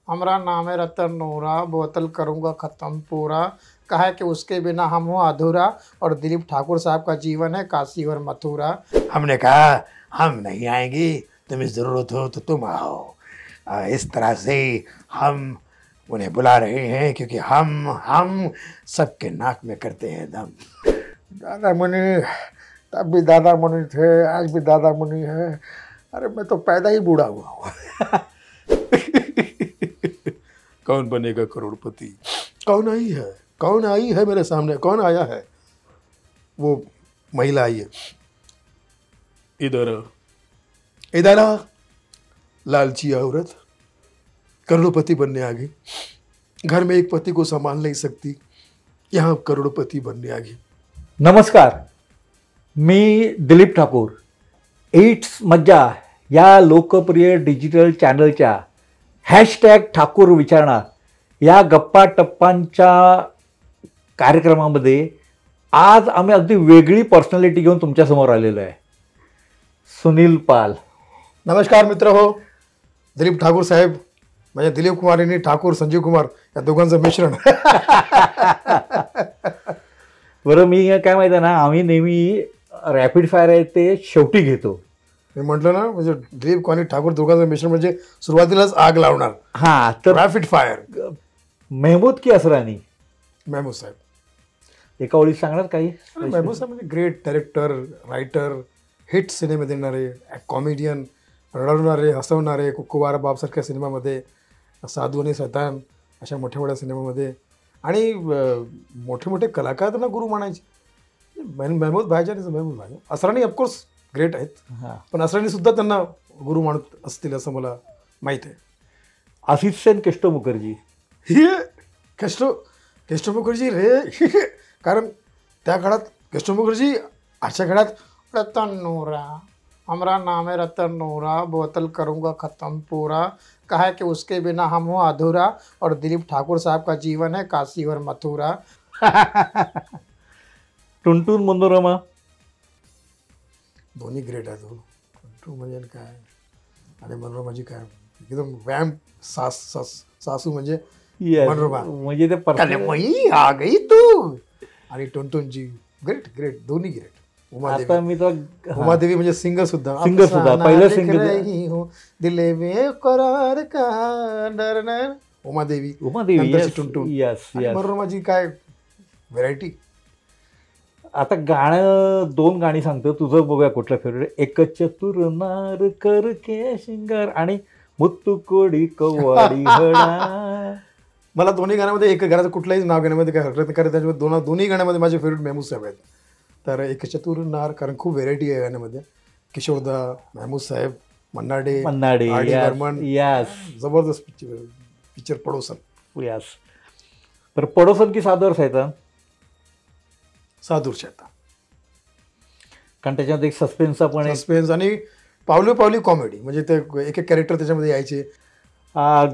हमारा नाम है रतन नोरा, बोतल करूँगा ख़त्म पूरा, कहा कि उसके बिना हम हो अधूरा। और दिलीप ठाकुर साहब का जीवन है काशी और मथुरा। हमने कहा हम नहीं आएंगे, तुम्हें ज़रूरत हो तो तुम आओ। इस तरह से हम उन्हें बुला रहे हैं क्योंकि हम सबके नाक में करते हैं दम। दादा मुनि, तब भी दादा मुनि थे, आज भी दादा मुनि है। अरे मैं तो पैदा ही बूढ़ा हुआ हूँ। कौन बनेगा करोड़पति? कौन आई है मेरे सामने? कौन आया है? वो महिला आई है। इधर आ, लालची औरत करोड़पति बनने आ गई। घर में एक पति को संभाल नहीं सकती, यहाँ करोड़पति बनने आ गई। नमस्कार, मी दिलीप ठाकूर इट्स मज्जा या लोकप्रिय डिजिटल चॅनलच्या हॅशटॅग ठाकूर विचारणार या गप्पा टप्पांच्या कार्यक्रमामध्ये आज आम्ही अगदी वेगळी पर्सनॅलिटी घेऊन तुमच्यासमोर आलेलो आहे. सुनील पाल. नमस्कार मित्र हो. दिलीप ठाकूर साहेब म्हणजे दिलीप कुमार यांनी ठाकूर संजीव कुमार या दोघांचं मिश्रण. बरं, मी काय माहिती आहे ना, आम्ही नेहमी रॅपिड फायर आहे ते शेवटी घेतो. मी म्हटलं ना, म्हणजे दिलीप आणि ठाकूर दोघांचं मिश्रण म्हणजे सुरुवातीलाच आग लावणार. हां, तर रॅपिड फायर. मेहमूद की असरानी? महमूद साहेब. एका ओळीत सांगणार काही? महमूद साहेब म्हणजे ग्रेट डायरेक्टर, रायटर, हिट सिनेमे देणारे, कॉमेडियन, रडवणारे, हसवणारे, कुकुवारा बापसारख्या सिनेमामध्ये, साधू आणि सैतान अशा मोठ्या मोठ्या सिनेमामध्ये, आणि मोठे मोठे कलाकार त्यांना गुरु मानायचे. महमूद भाईजान इज महमूद भाईजान. असरानी ऑफकोर्स ग्रेट आहेत, पण असरानी सुद्धा त्यांना गुरु मानत असतील असं मला माहीत आहे. आशिष सेन, केष्टो मुखर्जी. केष्टो मुखर्जी रे. कारण त्या काळात केष्टो मुखर्जी, अशा काळात रतन नोरा, हमारा नाम है रतन नोरा, बोतल करूँगा ख़त्म पूरा, कहा कि उसके बिना हम हो अधूरा. और दिलीप ठाकुर साहब का जीवन है काशी और मथुरा. टुनटुन मनोरमा. दोन्ही ग्रेट आहेत. टुनटुन म्हणजे काय आणि मनोरमाची काय एकदम व्यायाम सासू म्हणजे मनोरमा. म्हणजे ते मई आ गई तू. आणि टुनटुनची ग्रेट दोन्ही ग्रेट. आता मी तर उमादेवी म्हणजे सिंगर सुद्धा पहिलं सिंगर हो दिले में करार का डरना. उमादेवी टुनटुन. मनोरमाची काय व्हरायटी. आता गाणं दोन गाणी सांगतो, तुझं बघूया कुठलं फेवरेट. एक चतुर नार कर के शिंगार आणि मुत्तू कोडी कवाडी हळा. मला दोन्ही गाण्यामध्ये एक गाण्याचं कुठल्याही नाव गाण्यामध्ये काय हरकत नाही, त्याच्यामध्ये दोन्ही गाण्यामध्ये माझे फेवरेट महमूद साहेब आहेत. तर एक चतुर नार, कारण खूप व्हेरायटी आहे गाण्यामध्ये. किशोरदा, महमूद साहेब, मन्ना डे, बर्मन. जबरदस्त पिक्चर पडोसन. यस. तर पडोसन की सादर सायता? सादूरच्या आता, कारण त्याच्यामध्ये एक सस्पेन्सचा पण सस्पेन्स आणि पावली कॉमेडी. म्हणजे ते एक एक कॅरेक्टर त्याच्यामध्ये यायचे.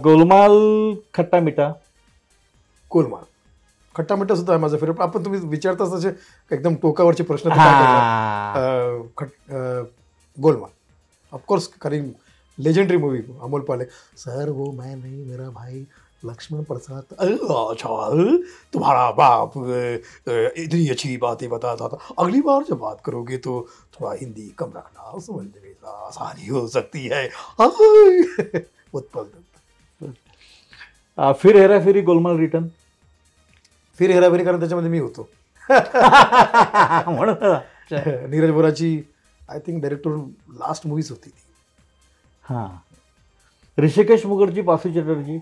गोलमाल खट्टा मिठा. गोलमाल खट्टा मिठा सुद्धा आहे माझा फेवरेट. आपण तुम्ही विचारताच तसे एकदम टोकावरचे प्रश्न. गोलमाल ऑफकोर्स, कारण लेजेंडरी मूवी. अमोल पाले. सर वो मैं नहीं मेरा भाई लक्ष्मण प्रसाद. अच्छा, तुम्हारा बाप इतनी अच्छी बातें बताता था, अगली बार जब बात करोगे तो थोड़ा हिंदी कम रखना, समझने में आसानी हो सकती है. उत्पल. फिर हेराफेरी, गोलमाल रिटर्न. फिर हेराफेरी, कारण त्याच्यामध्ये मी होतो. म्हणून नीरज बोराची I think director last movies होती ती. हां. ऋषिकेश मुखर्जी, बासू चटर्जी.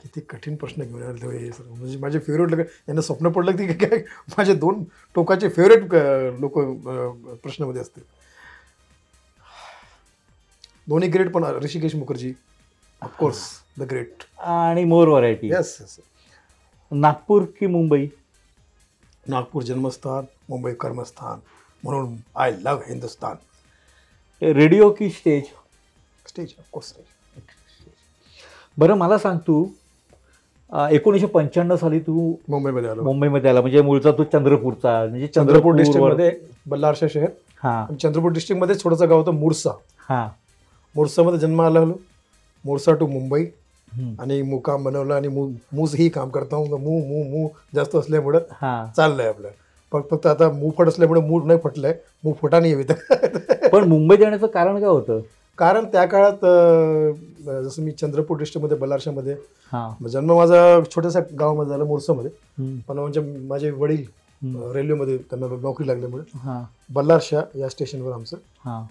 किती कठीण प्रश्न घेऊन आले सर. म्हणजे माझे फेवरेट यांना स्वप्न पडलं की काय माझे दोन टोकाचे फेवरेट लोक प्रश्नामध्ये असते. दोन्ही ग्रेट, पण Rishikesh Mukherjee of course the great. आणि मोर व्हरायटी. येस. नागपूर की मुंबई? नागपूर जन्मस्थान, मुंबई कर्मस्थान, म्हणून आय लव्ह हिंदुस्तान. रेडिओ की स्टेज? Stage of course stage. बरं, मला सांग, तू 1995 साली तू मुंबईमध्ये आला. म्हणजे मूळचा तू चंद्रपूरचा, म्हणजे चंद्रपूर डिस्ट्रिक्टमध्ये, बल्लारशा शहर. हां. चंद्रपूर डिस्ट्रिक्टमध्ये छोटंसं गाव होतं मुरसा. हां. मुरसामध्ये जन्म आला. मोरसा टू मुंबई हम्म. आणि मुकाम बनवला आणि मूस ही काम करता हूँ मू मू मू जास्त असल्यामुळं हा चाललंय आपलं. पण फक्त आता मू फट असल्यामुळे मूड नाही फटलंय, मू फटा नाही हवी तर. पण मुंबई जाण्याचं कारण काय होतं? कारण त्या काळात जसं मी चंद्रपूर डिस्ट्रिक्टमध्ये बल्लारशामध्ये हा जन्म माझा छोट्याशा गावामध्ये झाला मोरसामध्ये. हम्म. पण म्हणजे माझे वडील रेल्वेमध्ये त्यांना नोकरी लागल्यामुळे हा बल्लारशा या स्टेशनवर आमचं हा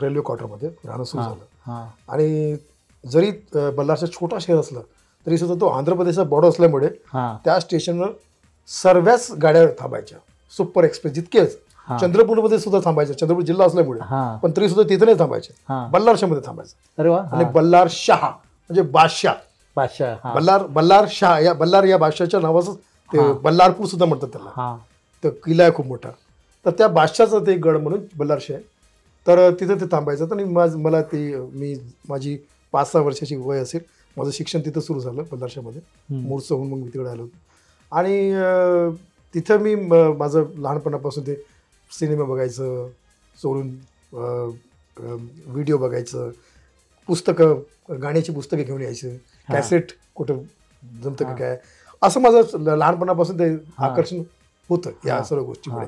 रेल्वे क्वार्टरमध्ये राहणं सुरू झालं. हा आणि जरी बल्लारशा छोटा शहर असला तरी सुद्धा तो आंध्र प्रदेशचा बॉर्डर असल्यामुळे हा त्या स्टेशनवर सर्वच गाड्या थांबायच्या. सुपर एक्सप्रेस जितकेच हा. चंद्रपूरमध्ये सुद्धा थांबायच्या, चंद्रपूर जिल्हा असल्यामुळे. हा पण तरी सुद्धा तिथे नाही थांबायचे, हा. बल्लारशामध्ये थांबायचं. अरे वा. आणि बल्लार शाह म्हणजे बादशाह, बादशाह. हा बल्लार शाह या बल्लार या बादशाहच्या नावाचं ते बल्लारपूर सुद्धा म्हणतात त्याला. हा तर किल्ला आहे खूप मोठा. तर त्या बादशाहचं ते गड म्हणून बल्लारशाह आहे. तर तिथं ते थांबायचं. आणि मला ती माझी 5-6 वर्षाची वय असेल, माझं शिक्षण तिथं सुरू झालं बल्लारशामध्ये. मूळचं होऊन मग मी तिकडे आलो होतो. आणि तिथं मी माझं लहानपणापासून ते सिनेमा बघायचं सोडून व्हिडिओ बघायचं, पुस्तकं, गाण्याची पुस्तकं घेऊन यायचं, कॅसेट कुठं जमतं का काय, असं माझं लहानपणापासून ते आकर्षण होतं या सर्व गोष्टीमुळे.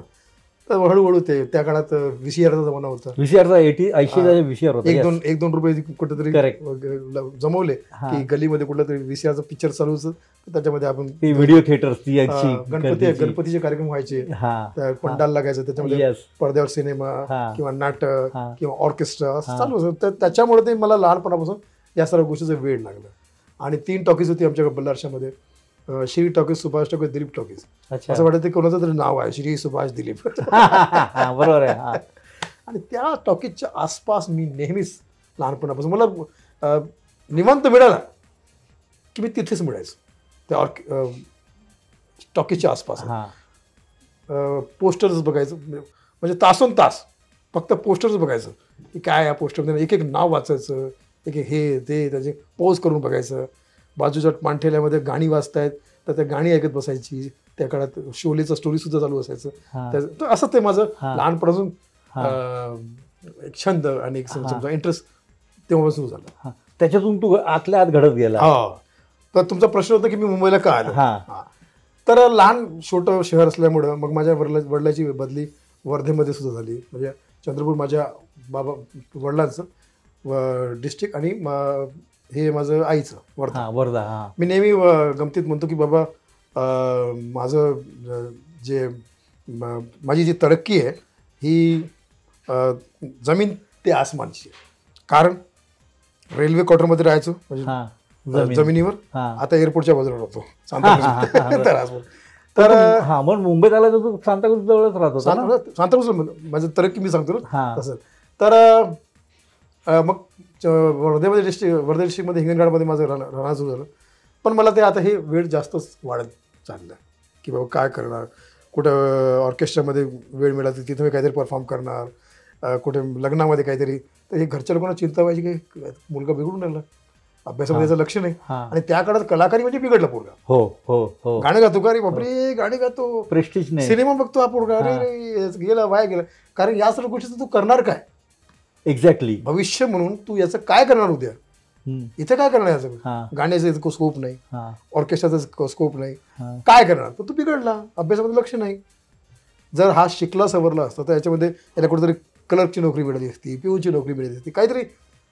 तर हळूहळू ते त्या काळात VCRचा जमाना होता. VCRचा 80चा VCR होता. 1-2 रुपये कुठेतरी Correct. जमवले की गलीमध्ये कुठला तरी VCRचा पिक्चर चालू होतं, त्याच्यामध्ये आपण व्हिडिओ थिएटर्सची गणपतीचे कार्यक्रम व्हायचे, पंडाल लागायचं, त्याच्यामध्ये पडद्यावर सिनेमा किंवा नाटक किंवा ऑर्केस्ट्रा असं चालू होतं. तर त्याच्यामुळे ते मला लहानपणापासून या सर्व गोष्टीचं वेळ लागलं. आणि 3 टॉकीज होती आमच्या बल्लारशामध्ये, Shri talkies, Subhash talkies, Dilip talkies. असं वाटतं ते कोणाचं तरी नाव आहे, श्री सुभाष दिलीप. बरोबर आहे. आणि त्या टॉकीजच्या आसपास मी नेहमीच लहानपणापासून मला निवांत मिळाला की मी तिथेच मिळायचो त्या टॉकीजच्या आसपास. पोस्टर्स बघायचं, म्हणजे तासोन तास फक्त पोस्टर्स बघायचं की काय या पोस्टरमध्ये, एक नाव वाचायचं, एक हे ते त्याचे पोज करून बघायचं. बाजूच्या पाणठेल्यामध्ये गाणी वाजतायत तर त्या गाणी ऐकत बसायची. त्या काळात शोलेचं स्टोरीसुद्धा चालू असायचं. तर असं ते माझं लहानपणापासून एक छंद आणि एक समजा इंटरेस्ट तेव्हा सुरू झाला. त्याच्यातून तू आतल्या आत घडत गेला. तर तुमचा प्रश्न होता की मी मुंबईला का आलो. तर लहान छोटं शहर असल्यामुळं मग माझ्या वडिलाची बदली वर्धेमध्ये सुद्धा झाली. म्हणजे चंद्रपूर माझ्या वडिलांचं डिस्ट्रिक्ट आणि हे माझं आईचं वर्धा. मी नेहमी गमतीत म्हणतो की बाबा माझं माझी जी तरक्की आहे ही जमीन ते आसमानची. कारण रेल्वे क्वार्टरमध्ये राहायचो, म्हणजे जमिनीवर. आता एअरपोर्टच्या बाजूला राहतो सांताक्रूज. तर मग मुंबईत आला तर तू सांताक्रूज जवळच राहतो. सांताक्रूज माझं तरक्की मी सांगतो तसं. तर मग वर्धा डिस्ट्रिक्टमध्ये हिंगणघाटमध्ये माझं राहणं सुरू झालं. पण मला ते आता हे वेळ जास्तच वाढत चाललं की बाबा काय करणार, कुठं ऑर्केस्ट्रामध्ये वेळ मिळाला तिथं मी काहीतरी परफॉर्म करणार, कुठे लग्नामध्ये काहीतरी. तर हे घरच्या लोकांना चिंता व्हायची की मुलगा बिघडून राहिला, अभ्यासामध्ये त्याचं लक्ष नाही. आणि त्या काळात कलाकारी म्हणजे बिघडला पोरगा. गाणं गातो का रे बापरे, गाणे गातो, प्रेस्टिज नाही, सिनेमा बघतो हा पोरगा, अरे गेला वाया गेला. कारण या सर्व गोष्टी तू करणार काय, एक्झॅक्टली भविष्य म्हणून तू याचं काय करणार उद्या, इथे काय करणार याचं. गाण्याचं स्कोप नाही, ऑर्केस्ट्राचा स्कोप नाही, काय करणार. तर तू बिघडला, अभ्यासामध्ये लक्ष नाही. जर हा शिकला सवरला असता तर याच्यामध्ये याला कुठेतरी क्लर्कची नोकरी मिळाली असती, पिऊची नोकरी मिळाली असती, काहीतरी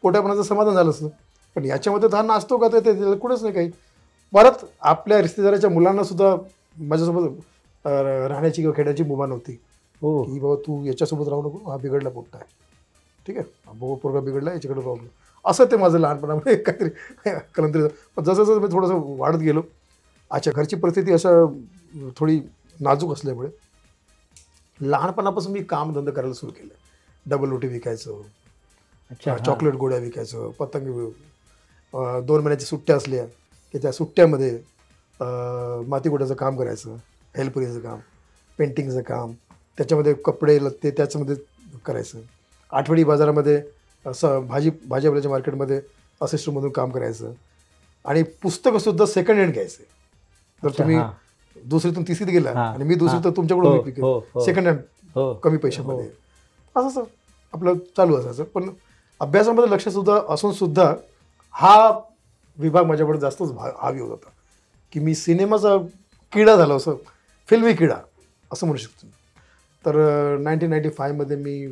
पोटापणाचं समाधान झालं असतं. पण याच्यामध्ये तर हा नाचतो का, ते कुठंच नाही काही. परत आपल्या रिश्तेदाराच्या मुलांना सुद्धा माझ्यासोबत राहण्याची किंवा खेळण्याची मुभा नव्हती की बाबा तू याच्यासोबत राहू नको, हा बिघडला पोट्टा आहे, ठीक आहे, बाबा पोरगा बिघडला, याच्याकडे राहू नको. असं ते माझं लहानपणामध्ये काहीतरी कलंदरी. पण जसं जसं मी थोडंसं वाढत गेलो, अच्छा घरची परिस्थिती असं थोडी नाजूक असल्यामुळे लहानपणापासून मी कामधंदा करायला सुरू केलं. डबल रोटी विकायचं, चॉकलेट गोळ्या विकायचं, पतंग. 2 महिन्याच्या सुट्ट्या असल्या की त्या सुट्ट्यामध्ये मातीगोड्याचं काम करायचं, हेल्परीचं काम, पेंटिंगचं काम, त्याच्यामध्ये कपडे लत्ते त्याच्यामध्ये करायचं. आठवडी बाजारामध्ये असं भाजीपाल्याच्या मार्केटमध्ये असिस्टंटमधून काम करायचं. आणि पुस्तकंसुद्धा सेकंड हँड घ्यायचं. जर तुम्ही दुसरीतून तिसरीत गेला आणि मी दुसरी तर तुमच्याकडून सेकंड हँड कमी पैशामध्ये, असं आपलं चालू असायचं. पण अभ्यासामध्ये लक्ष सुद्धा असून सुद्धा हा विभाग माझ्याकडे जास्तच हावी होत होता की मी सिनेमाचा किडा झालो, असं फिल्मी किडा असं म्हणू शकतो. तर 1995मध्ये मी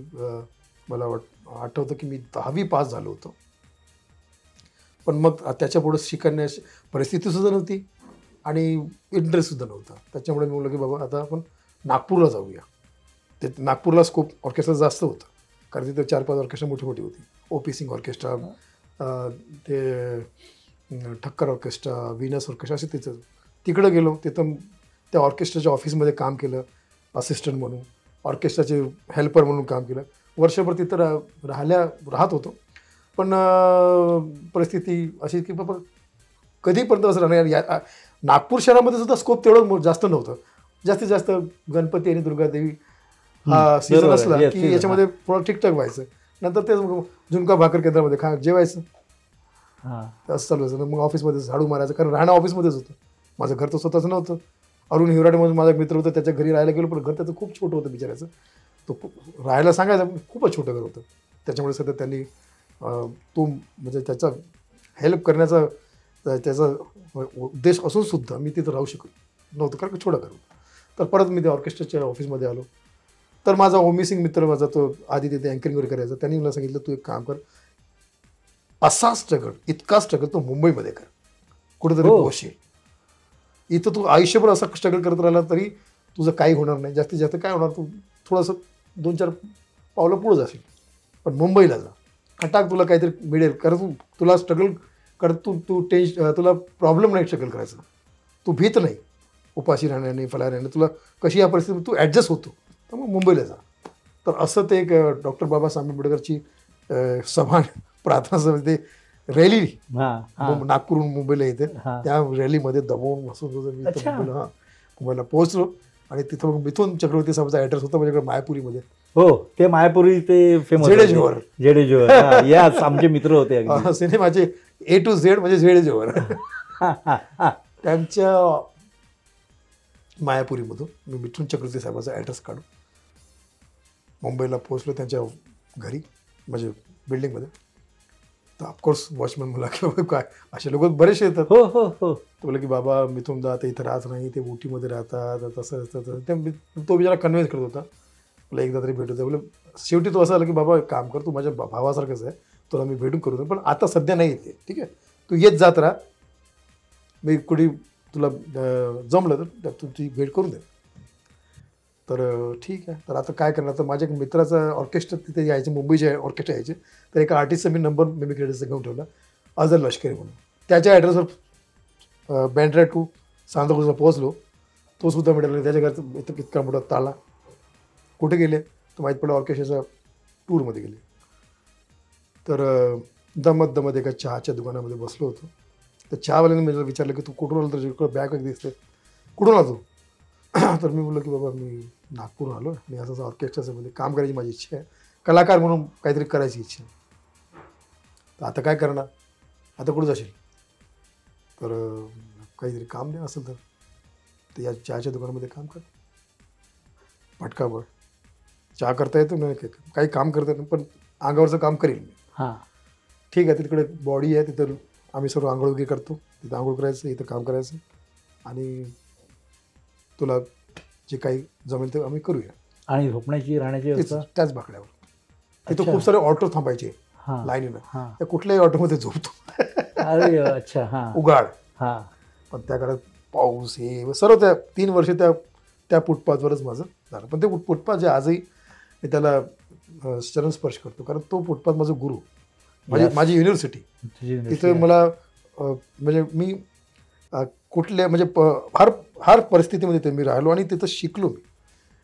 मला आठवतं की मी 10वी पास झालो होतो. पण मग त्याच्या पुढं शिकण्याची परिस्थितीसुद्धा नव्हती आणि इंटरेस्टसुद्धा नव्हता. त्याच्यामुळे मी म्हणलं की बाबा आता आपण नागपूरला जाऊया. ते नागपूरला स्कोप ऑर्केस्ट्रा जास्त होतं, कारण तिथे 4-5 ऑर्केस्ट्रा मोठी मोठी होती. ओ.पी. सिंग ऑर्केस्ट्रा, ते ठक्कर ऑर्केस्ट्रा, व्हीनस ऑर्केस्ट्रा, असे तिकडं गेलो. तिथं त्या ऑर्केस्ट्राच्या ऑफिसमध्ये काम केलं असिस्टंट म्हणून, ऑर्केस्ट्राचे हेल्पर म्हणून काम केलं. वर्षभर तिथं राहत होतो. पण परिस्थिती अशी की बाबा कधीपर्यंत असं राहणार. नागपूर शहरामध्ये सुद्धा स्कोप तेवढं जास्त नव्हतं. जास्तीत जास्त गणपती आणि दुर्गादेवी हा सीझन असला की याच्यामध्ये थोडं ठीकठाक व्हायचं. नंतर ते झुणका भाकर केंद्रामध्ये जेवायचं, असं चालू व्हायचं. मग ऑफिसमध्ये झाडू मारायचं, कारण राहणं ऑफिसमध्येच होतं. माझं घर तर स्वतःचं नव्हतं. अरुण हिवराडे म्हणून माझा एक मित्र होता, त्याच्या घरी राहायला गेलो, पण घर त्याचं खूप छोटं होतं बिचारायचं. तो राहायला सांगायचं, खूपच छोटं घर होतं. त्याच्यामुळे सध्या त्यांनी तो म्हणजे त्याचा हेल्प करण्याचा त्याचा उद्देश असून सुद्धा मी तिथं राहू शकत नव्हतं, कारण छोटं घर होतं. तर परत मी त्या ऑर्केस्ट्राच्या ऑफिसमध्ये आलो. तर माझा ओमी सिंग मित्र, माझा तो आधी तिथे अँकरिंगवर करायचा, त्यांनी मला सांगितलं तू एक काम कर, असा स्ट्रगल, इतका स्ट्रगल तो मुंबईमध्ये कर, कुठेतरी पोहोचशील. इथं तू आयुष्यभर असा स्ट्रगल करत राहिला तरी तुझं काही होणार नाही. जास्तीत जास्त काय होणार, तू थोडंसं 2-4 पावलं पुढं जाशील. पण मुंबईला जा, टाक, तुला काहीतरी मिळेल. कारण तुला स्ट्रगल कर, तुला प्रॉब्लेम नाही स्ट्रगल करायचा, तू भीत नाही उपाशी राहण्याने फलाऱ्याने, तुला कशी या परिस्थितीत तू ॲडजस्ट होतो, तर मग मुंबईला जा. तर असं ते एक डॉक्टर बाबासाहेब आंबेडकरची सभा प्रार्थना सभा रॅली नागपूरहून मुंबईला येते, त्या रॅलीमध्ये दमवून बसून मी मुंबईला पोहोचलो. आणि तिथं मग मिथून चक्रवर्ती साहेबांचा ॲड्रेस होता माझ्याकडे मायापुरीमध्ये. हो, ते मायापुरी ते फेमस जेडे जोहर याच आमचे मित्र होते सिनेमाचे A to Z म्हणजे जेडे जोहर. त्यांच्या मायापुरीमधून मी मिथून चक्रवर्ती साहेबांचा ॲड्रेस काढून मुंबईला पोहोचलो त्यांच्या घरी, म्हणजे बिल्डिंगमध्ये. तर ऑफकोर्स वॉचमॅन मला की काय असे लोक बरेचसे येतात. हो हो हो. तो बोला की बाबा मिथून दा आता इथं राहत नाही, ते उटीमध्ये राहतात, तसं तसं. तो बिचारा कन्व्हिन्स करत होता, मला एकदा तरी भेटू दे. बोले शेवटी तो असं आला की बाबा काम कर, तू माझ्या भावासारखंच आहे, तुला मी भेटून करू दे, पण आता सध्या नाही येते, ठीक आहे, तू येत जात राहा, मी कुठे तुला जमलं तर तुझी भेट करून दे. तर ठीक आहे. तर आता काय करणार, तर माझ्या मित्राचा ऑर्केस्ट्रा तिथे यायचे, मुंबईचे ऑर्केस्ट्रा यायचे. तर एका आर्टिस्टचा मी नंबर मिमिक्री घेऊन ठेवला, अझर लष्करी म्हणून. त्याच्या ॲड्रेसवर बँड्रा टू सांताक्रूजला पोहोचलो. तो सुद्धा मिळाला, त्याच्या घरचं इतका मोठा ताळा. कुठे गेले तर माहीत पडलं ऑर्केस्ट्राच्या टूरमध्ये गेले. तर दमत एका चहाच्या दुकानामध्ये बसलो होतो. तर चहावाल्याने मला विचारलं की तू कुठून आलो, तर इकडं बॅग दिसते, कुठून आलो? तर मी बोललो की बाबा मी नागपूर आलो आणि असं ऑर्केस्ट्राचं मध्ये काम करायची माझी इच्छा आहे, कलाकार म्हणून काहीतरी करायची इच्छा आहे. तर आता काय करणार, आता कुठं जाशील? तर काहीतरी काम द्या असेल तर या चहाच्या दुकानामध्ये काम कर, पटका बळ. चहा करता येतो नाही, काही काम करता येतं, पण अंगावरचं काम करेल मी. हां, ठीक आहे. तिकडे बॉडी आहे, तिथं आम्ही सर्व आंघोळ वगैरे करतो, तिथं आंघोळ करायचं, इथं काम करायचं, आणि तुला जे काही जमेल ते आम्ही करूया. आणि झोपण्याची राहण्याची व्यवस्था त्याच बाकड्यावर. तिथं खूप सारे ऑटो थांबायचे लाईनीनं, त्या कुठल्याही ऑटोमध्ये झोपतो. अरे अच्छा. हां, उगाड. हां. पण त्या काळात पाऊस हे सर्व त्या 3 वर्ष त्या फुटपाथवरच माझं झालं. पण ते फुटपाथ जे आजही मी त्याला चरणस्पर्श करतो, कारण तो फुटपाथ माझं गुरु, माझी युनिव्हर्सिटी. तिथे मला म्हणजे मी कुठल्या म्हणजे फार परिस्थितीमध्ये ते मी राहिलो आणि तिथं शिकलो मी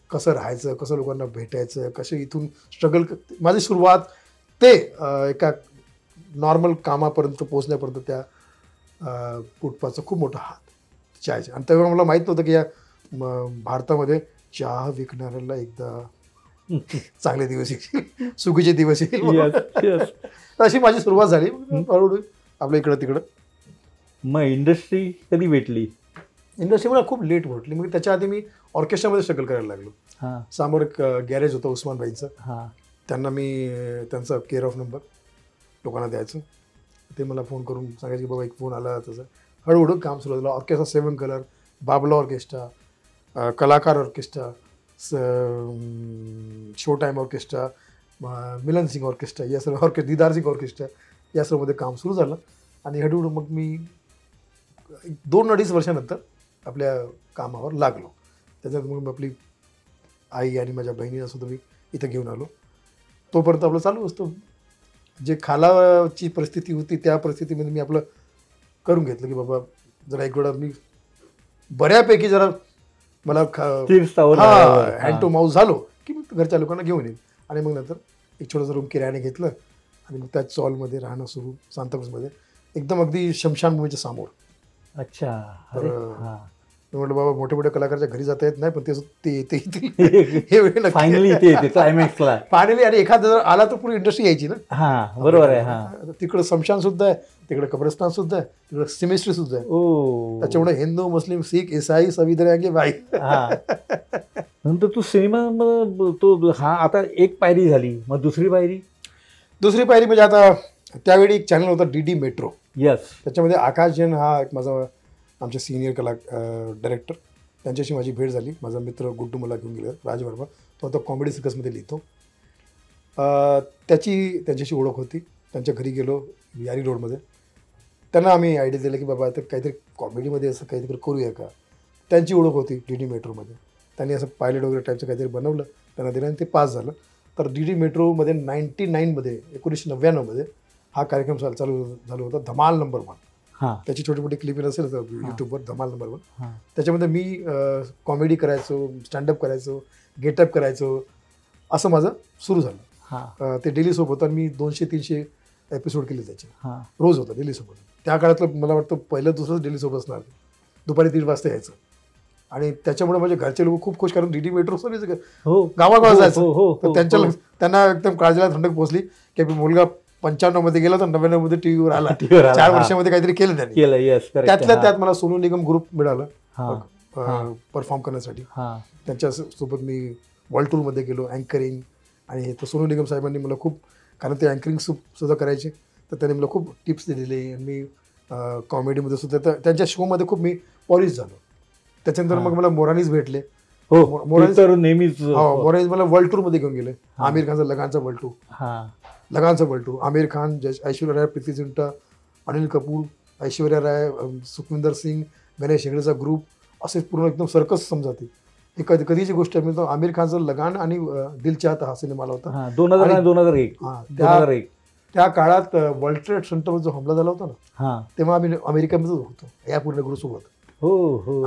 कसं राहायचं, कसं लोकांना भेटायचं, कसं इथून स्ट्रगल. माझी सुरुवात ते एका नॉर्मल कामापर्यंत पोचण्यापर्यंत त्या फुटपाथचा खूप मोठा हात चहाचा. आणि तेव्हा मला माहीत नव्हतं की या भारतामध्ये चहा विकणाऱ्याला एकदा चांगले दिवस येईल, सुखीचे दिवस येईल. अशी माझी सुरुवात झाली हळूहळू आपल्या इकडं तिकडं. मग इंडस्ट्री कधी भेटली? इंडस्ट्री मला खूप लेट भेटली. मग त्याच्या आधी मी ऑर्केस्ट्रामध्ये स्ट्रगल करायला लागलो. समोर एक गॅरेज होतं उस्मानबाईंचं, त्यांना मी त्यांचा केअर ऑफ नंबर लोकांना द्यायचं. ते मला फोन करून सांगायचे की बाबा एक फोन आला तसं. हळूहळू काम सुरू झालं. ऑर्केस्ट्रा 7 कलर, बाबला ऑर्केस्ट्रा, कलाकार ऑर्केस्ट्रा, शो टाईम ऑर्केस्ट्रा, मिलन सिंग ऑर्केस्ट्रा, या सर्व दीदार सिंग ऑर्केस्ट्रा या सर्वमध्ये काम सुरू झालं. आणि हळूहळू मग मी 2-2.5 वर्षानंतर आपल्या कामावर लागलो. त्याच्यात मग आपली आई आणि माझ्या बहिणीला सुद्धा मी इथं घेऊन आलो. तोपर्यंत आपलं चालू असतो. जे खालाची परिस्थिती होती त्या परिस्थितीमध्ये मी आपलं करून घेतलं की बाबा जरा एक वेळा मी बऱ्यापैकी जरा मला हँड टू माउथ झालो की मग घरच्या लोकांना घेऊन येईल. आणि मग नंतर एक छोटंसं रूम किरायाने घेतलं आणि मग त्या चॉलमध्ये राहणं सुरू, सांताक्रूजमध्ये एकदम अगदी शमशानभूमीच्या समोर. अच्छा. मी म्हटलं बाबा मोठे मोठे कलाकारच्या घरी जाता येत नाही पण ते हे वेळ फायनली क्लायमॅक्सला फायनली. आणि एखादा जर आला तर पुरी इंडस्ट्री यायची ना. हां बरोबर आहे. तिकडं शमशान सुद्धा आहे, तिकडे कब्रस्तान सुद्धा आहे, तिकडे सिमेस्ट्री सुद्धा आहे. त्याच्यामुळे हिंदू, मुस्लिम, शीख, ईसाई सभी तरह बाई. नंतर तू सिनेमा तो हा आता एक पायरी झाली, मग दुसरी पायरी म्हणजे आता त्यावेळी एक चॅनल होता DD मेट्रो. यस. त्याच्यामध्ये आकाश जैन हा एक माझा आमचे सिनियर डायरेक्टर, त्यांच्याशी माझी भेट झाली. माझा मित्र गुड्डू मला घेऊन गेला, राज वर्मा, तो आता कॉमेडी सर्कसमध्ये लिहितो. त्यांच्याशी ओळख होती. त्यांच्या घरी गेलो यारी रोडमध्ये. त्यांना आम्ही आयडिया दिला की बाबा आता काहीतरी कॉमेडीमध्ये असं काहीतरी करूया का. त्यांची ओळख होती DD मेट्रोमध्ये. त्यांनी असं पायलट वगैरे टाईपचं काहीतरी बनवलं, त्यांना दिलं आणि ते पास झालं. तर DD मेट्रोमध्ये 1999 हा कार्यक्रम चालू झाला होता, धमाल नंबर 1. त्याची छोटी मोठी क्लिप असेल यूट्यूबवर, धमाल नंबर 1. त्याच्यामध्ये मी कॉमेडी करायचो, स्टँडअप करायचो, गेटअप करायचो, असं माझं सुरू झालं. ते डेली सोप होतं. मी 200-300 एपिसोड केले त्याचे, रोज होता डेली सोबत. त्या काळातलं मला वाटतं पहिलं दुसरंच डेली सोप असणार. दुपारी 3 वाजता यायचं. आणि त्याच्यामुळे माझे घरचे लोक खूप खुश, कारण DD मेट्रो सर्व्हिस गावागावात जायचं. तर त्यांना एकदम काळजीला थंडक पोचली की मुलगा 95 गेला तर 99 टीव्हीवर आला. 4 वर्षामध्ये काहीतरी केलं त्यांनी. त्यातल्या त्यात मला सोनू निगम ग्रुप मिळालं परफॉर्म करण्यासाठी. त्यांच्या सोबत मी वर्ल्ड टूरमध्ये गेलो, अँकरिंग. आणि हे तर सोनू निगम साहेबांनी मला खूप, कारण ते अँकरिंग सुद्धा करायचे, तर त्यांनी मला खूप टिप्स दिलेले. आणि मी कॉमेडीमध्ये सुद्धा त्यांच्या शोमध्ये खूप मी पॉलिश झालो. त्याच्यानंतर मग मला मोरानीज भेटले. मोरानीज नेहमीच मला वर्ल्ड टूरमध्ये घेऊन गेले. आमिर खानचा लगानचा वर्ल्ड टूर, आमिर खान, ऐश्वर्या राय, प्रीती जिंटा, अनिल कपूर, ऐश्वर्या राय, सुखविंदर सिंग, गणेश हेगडेचा ग्रुप, असे पूर्ण एकदम सर्कस समजा. ती ही कधीची गोष्ट आहे. मी आमिर खानचं लगान आणि दिल चाहता हा सिनेमा आला होता 2001. त्या काळात वर्ल्ड ट्रेड सेंटरवर जो हमला झाला होता ना, तेव्हा आम्ही अमेरिकेमध्ये होतो या पूर्ण ग्रुपसोबत.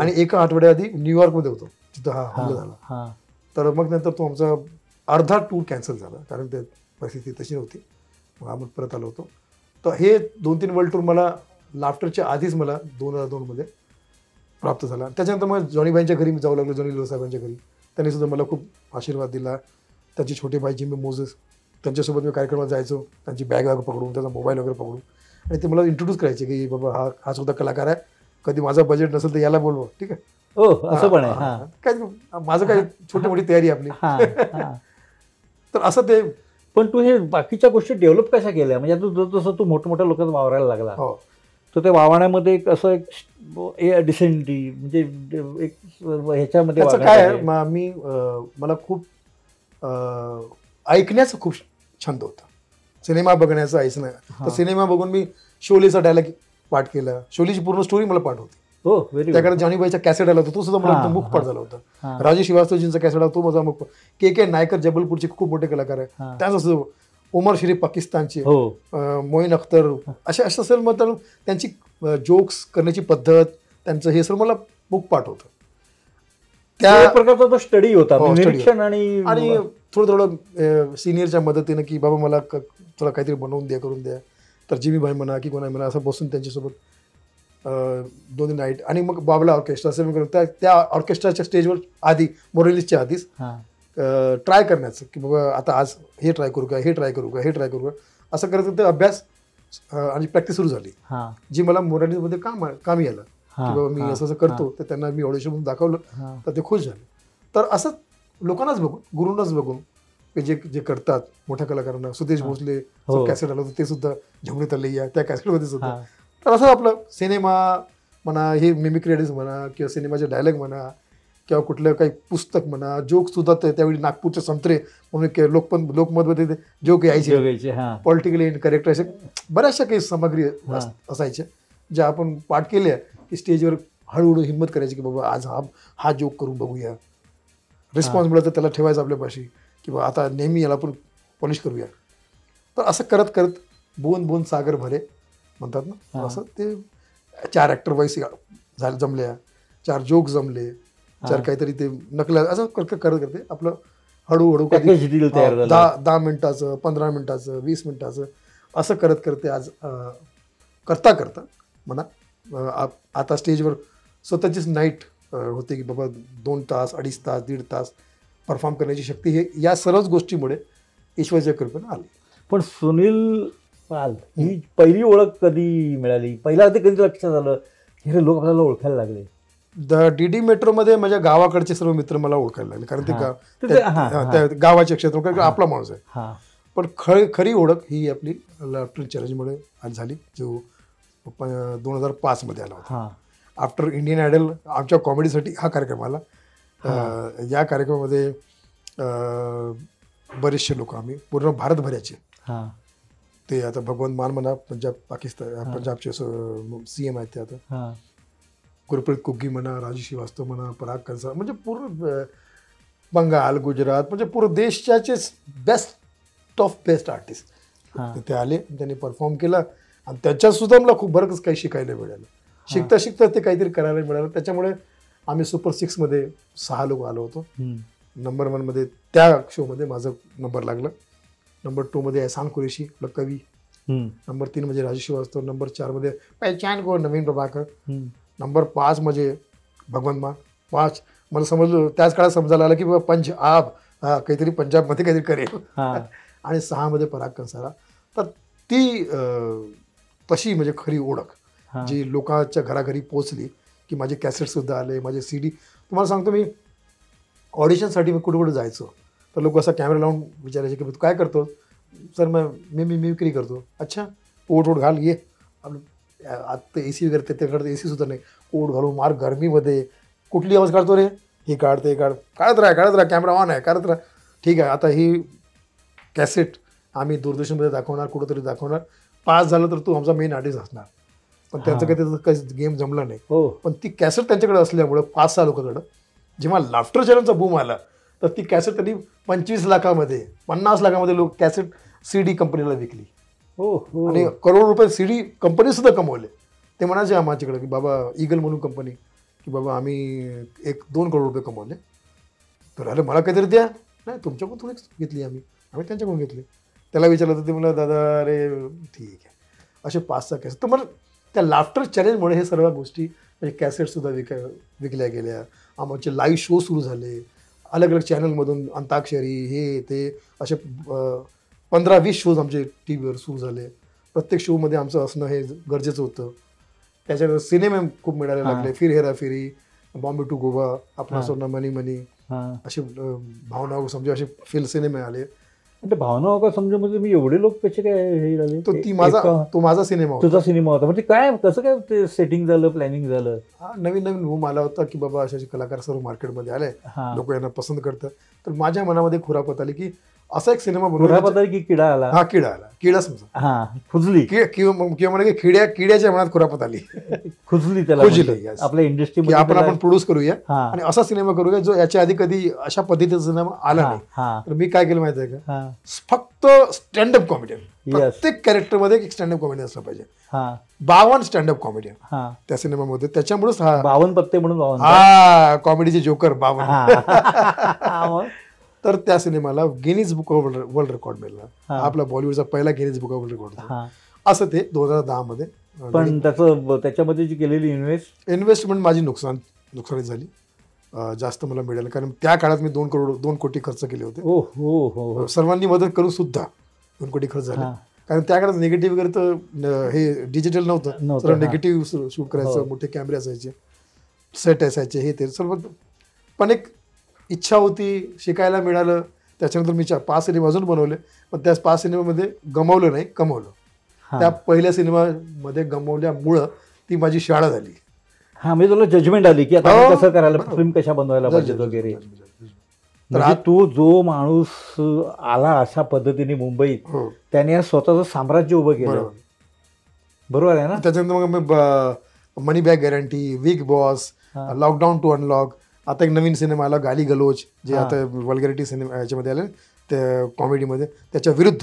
आणि एका आठवड्याआधी न्यूयॉर्कमध्ये होतो तिथं हा हमला झाला. तर मग नंतर तो आमचा अर्धा टूर कॅन्सल झाला, कारण ते परिस्थिती तशी नव्हती. मग आम्ही परत आलो होतो. तर हे 2-3 वर्ल्ड टूर मला लाफ्टरच्या आधीच मला 2002 प्राप्त झाला. त्याच्यानंतर मग जॉनीबाईंच्या घरी मी जाऊ लागलो, जॉनी लो साहेबांच्या घरी. त्यांनी सुद्धा मला खूप आशीर्वाद दिला. त्यांचे छोटे भाई जिमी मोझेस, त्यांच्यासोबत मी कार्यक्रमात जायचो, त्यांची बॅग वगैरे पकडून, त्याचा मोबाईल वगैरे पकडून. आणि ते मला इंट्रोड्यूस करायचे की बाबा हा सुद्धा कलाकार आहे, कधी माझा बजेट नसेल तर याला बोलवा, ठीक आहे. असं पण आहे. काय माझं काय छोटी मोठी तयारी आपली. तर असं ते. पण तू हे बाकीच्या गोष्टी डेव्हलप कशा केल्या, म्हणजे आता जसं तू मोठमोठ्या लोकांना वावरायला लागला, तर ते वावरण्यामध्ये एक असं एक डिसेंटी, म्हणजे एक ह्याच्यामध्ये काय आहे, मला खूप ऐकण्याचं खूप छंद होता, सिनेमा बघण्याचं ऐकणं. तर सिनेमा बघून मी शोलेचा डायलॉग पाठ केला. शोलेची पूर्ण स्टोरी मला पाठ होती. त्याकडे जॉनीबाईचा कॅसेट आला होता, तो सुद्धा मला मुख पाठ झाला होता. राजेश श्रीवास्तवजींचा कॅसेट आला, तो माझा मुख. के नायकर जबलपूरचे खूप मोठे कलाकार आहे, त्याच उमर शरीफ पाकिस्तानचे, मोईन अख्तर, अशा असेल. मग त्यांची जोक्स करण्याची पद्धत, त्यांचं हे सर्व मला मुख पाठ होतं. त्या प्रकारचा तो स्टडी होता, निरीक्षण. आणि थोडं सिनियरच्या मदतीनं की बाबा मला तुला काहीतरी बनवून द्या, करून द्या. तर जिमी भाई म्हणा की कोणा म्हणा, असं बसून त्यांच्यासोबत 2 नाईट. आणि मग बाबला ऑर्केस्ट्रा, त्या ऑर्केस्ट्राच्या स्टेजवर आधी, मोरेलिसच्या आधीच ट्राय करण्याचं की बाबा आता आज हे ट्राय करू का, हे ट्राय करू का, हे ट्राय करू का, असं करायचं. ते अभ्यास आणि प्रॅक्टिस सुरू झाली, जी मला मोरेलिसमध्ये कामी आलं की बाबा मी असं असं करतो. तर त्यांना मी ऑडिशन दाखवलं, तर ते खुश झाले. तर असं लोकांनाच बघून, गुरूंनाच बघून जे जे करतात मोठ्या कलाकारांना, सुदेश भोसले हो. कॅसेट आलं होतं ते सुद्धा झमणी तलैया त्या कॅसेटमध्ये सुद्धा. हा. तर असं आपलं सिनेमा म्हणा, हे मिमिक्री आर्टिस्ट म्हणा किंवा सिनेमाचे डायलॉग म्हणा किंवा कुठलं काही पुस्तक म्हणा, जोक सुद्धा त्यावेळी नागपूरचे संत्रे म्हणून लोकमतमध्ये जोक यायचे, जगायचे. हा. पॉलिटिकली इनकरेक्ट असे बऱ्याचशा काही सामग्री असायच्या ज्या आपण पाठ केल्या की स्टेजवर हळूहळू हिंमत करायची की बाबा आज हा जोक करून बघूया. रिस्पॉन्स मिळत तर त्याला ठेवायचं आपल्यापाशी की बाबा आता नेहमी याला आपण पॉलिश करूया. तर असं करत करत बोन बोन सागर भरे म्हणतात ना, असं ते 4 ॲक्टर वाईस झाले, जमल्या, 4 जोक जमले, 4 काहीतरी ते नकल्या, असं करत करते आपलं हळूहळू Package deal तयार झालं. 10 मिनिटाचं, 15 मिनिटाचं, 20 मिनिटाचं असं करत करते आज करता करता म्हणा आता स्टेजवर स्वतःचीच नाईट होते की बाबा 2 तास, 2.5 तास, 1.5 तास परफॉर्म करण्याची शक्ती हे या सर्वच गोष्टीमुळे ईश्वरच्या कृपेनं आली. पण सुनील पाल ही पहिली ओळख कधी मिळाली? पहिला ते कधी लक्षात आलं हे लोक आपल्याला ओळखायला लागले? DD मेट्रोमध्ये माझ्या गावाकडचे सर्व मित्र मला ओळखायला लागले, कारण ते त्या गावाच्या क्षेत्र आपला माणूस आहे. पण खरी ओळख ही आपली लाफ्टर चॅलेंजमुळे झाली, जो 2005 मध्ये आला होता. आफ्टर इंडियन आयडल आमच्या कॉमेडीसाठी हा कार्यक्रम आला. या कार्यक्रमामध्ये बरेचसे लोक आम्ही पूर्ण भारतभराचे, ते आता भगवंत मान म्हणा, पंजाबचे CM आहेत ते आता, गुरप्रीत कुग्गी म्हणा, राजू श्रीवास्तव म्हणा, पराग कंसा, म्हणजे पूर्ण बंगाल, गुजरात, म्हणजे पूर्ण देशाचे बेस्ट ऑफ बेस्ट आर्टिस्ट ते आले, त्यांनी परफॉर्म केला आणि त्याच्यातसुद्धा मला खूप बरंच काही शिकायला मिळालं. शिकता शिकता ते काहीतरी करायला मिळालं. त्याच्यामुळे आम्ही सुपर 6 मध्ये 6 लोक आलो होतो. नंबर 1 मध्ये त्या शोमध्ये माझा नंबर लागला. नंबर 2 मध्ये एहसान कुरेशी आपला कवी, नंबर 3 म्हणजे राजू श्रीवास्तव, नंबर 4 मध्ये पहचान को नवीन प्रभाकर, नंबर 5 म्हणजे भगवंत मान. 5 मला समजलं त्याच काळात समजायला आलं की बाबा पंजाब काहीतरी पंजाबमध्ये काहीतरी करेल. आणि 6 मध्ये पराग कंसारा. तर ती तशी म्हणजे खरी ओळख जी लोकांच्या घराघरी पोचली की माझे कॅसेटसुद्धा आले, माझे CD. तुम्हाला सांगतो मी ऑडिशनसाठी मी कुठे कुठे जायचो तर लोक असा कॅमेरा लावून विचारायचे की तू काय करतो? सर मी मिमिक्री करतो. अच्छा, ओढ घाल ये. आता AC वगैरे त्याच्याकडे AC सुद्धा नाही. ओढ घालून मार गरमीमध्ये कुठली आवाज काढतो रे? हे काढ ते काढ, काढत राहा, कॅमेरा ऑन आहे, काढत राहा. ठीक आहे, आता ही कॅसेट आम्ही दूरदर्शनमध्ये दाखवणार, कुठंतरी दाखवणार. पास झालं तर तू आमचा मेन आर्टिस्ट असणार. पण त्यांचं काही त्याचं काही गेम जमला नाही. पण ती कॅसेट त्यांच्याकडे असल्यामुळं 5-6 लोकांकडं जेव्हा लाफ्टर चॅलेंजचा बूम आला तर ती कॅसेट त्यांनी 25 लाखामध्ये 50 लाखामध्ये लोक कॅसेट CD कंपनीला विकली. आणि करोड रुपये CD कंपनी सुद्धा कमवले. ते म्हणायचे आमच्याकडे की बाबा ईगल म्हणून कंपनी की बाबा आम्ही 1-2 करोड रुपये कमवले. तर अरे मला काहीतरी द्या. नाही, तुमच्याकडून थोडीच घेतली आम्ही त्यांच्याकडून घेतली. त्याला विचारलं तर ते मला दादा अरे ठीक आहे. असे 5-6 कॅसेट. तर मग त्या लाफ्टर चॅलेंजमुळे हे सर्व गोष्टी म्हणजे कॅसेटसुद्धा विकल्या गेल्या. आमचे लाईव्ह शो सुरू झाले अलग अलग चॅनलमधून, अंताक्षरी हे ते असे 15-20 शोज आमचे TV वर सुरू झाले. प्रत्येक शोमध्ये आमचं असणं हे गरजेचं होतं. त्याच्यानंतर सिनेमे खूप मिळायला लागले. फिर हेरा फेरी, बॉम्बे टू गोवा, आपला सोना मनी मनी, असे भावना समजा असे सिनेमे आले. भावना का समजा म्हणजे मी एवढे लोक कसे काय हे झाले? तो माझा सिनेमा होता. तुझा सिनेमा होता म्हणजे काय कसं काय ते सेटिंग झालं, प्लॅनिंग झालं? नवीन बूम आला होता की बाबा असे कलाकार सर्व मार्केटमध्ये आले, लोक यांना पसंत करतात. तर माझ्या मनामध्ये खुरापत आली की असा एक सिनेमा बनवला की किडा आला. किडा समजा खुजली किंवा म्हणा की किड्याच्या मनात खुरापत आली, खुजली त्याला आपल्या इंडस्ट्रीमध्ये आपण प्रोड्यूस करूया आणि असा सिनेमा करूया जो याच्या आधी कधी अशा पद्धतीचा सिनेमा आला नाही. तर मी काय केलं माहिती आहे का, फक्त स्टँडअप कॉमेडियन, प्रत्येक कॅरेक्टरमध्ये एक स्टँडअप कॉमेडियन असलं पाहिजे. 52 स्टँडअप कॉमेडियन त्या सिनेमामध्ये. त्याच्यामुळेच 52 पत्ते म्हणून कॉमेडीचे जोकर 52. तर त्या सिनेमाला Guinness book of world record मिळाला. आपला बॉलिवूडचा पहिला Guinness book of world record. असं ते 2010 मध्ये. पण त्याच्यामध्ये जी केलेली इन्व्हेस्टमेंट माझी नुकसानीत झाली. जास्त मला मिळालं कारण त्या काळात मी 2 कोटी खर्च केले होते. सर्वांनी मदत करून सुद्धा 2 कोटी खर्च झाले. कारण त्या काळात निगेटिव्ह वगैरे तर हे डिजिटल नव्हतं. सर्व निगेटिव्ह शूट करायचं, मोठे कॅमेरे असायचे, सेट असायचे, हे ते सर्व. पण एक इच्छा होती, शिकायला मिळालं. त्याच्यानंतर मी 5 सिनेमा अजून बनवले, पण त्या 5 सिनेमामध्ये गमावलं नाही, कमवलं. हा. त्या पहिल्या सिनेमामध्ये गमावल्यामुळं ती माझी शाळा झाली. हा, म्हणजे तुला जजमेंट आली की आता हो, मी कसं करायला, बरोबर. फिल्म कशा बनवायला पाहिजे जज- वगैरे. जज- जज- जज. म्हणजे तू जो माणूस आला अशा पद्धतीने मुंबईत, हो, त्याने आज स्वतःचं साम्राज्य उभं केलं. बरोबर. बरोबर आहे ना? त्याच्यानंतर मग me money bag guarantee, big boss, हा. लॉकडाऊन टू अनलॉक, आता एक नवीन सिनेमा आला गाली गलोच, जे हा. आता वल्गॅरिटी सिनेमा याच्यामध्ये आले त्या कॉमेडीमध्ये, त्याच्या विरुद्ध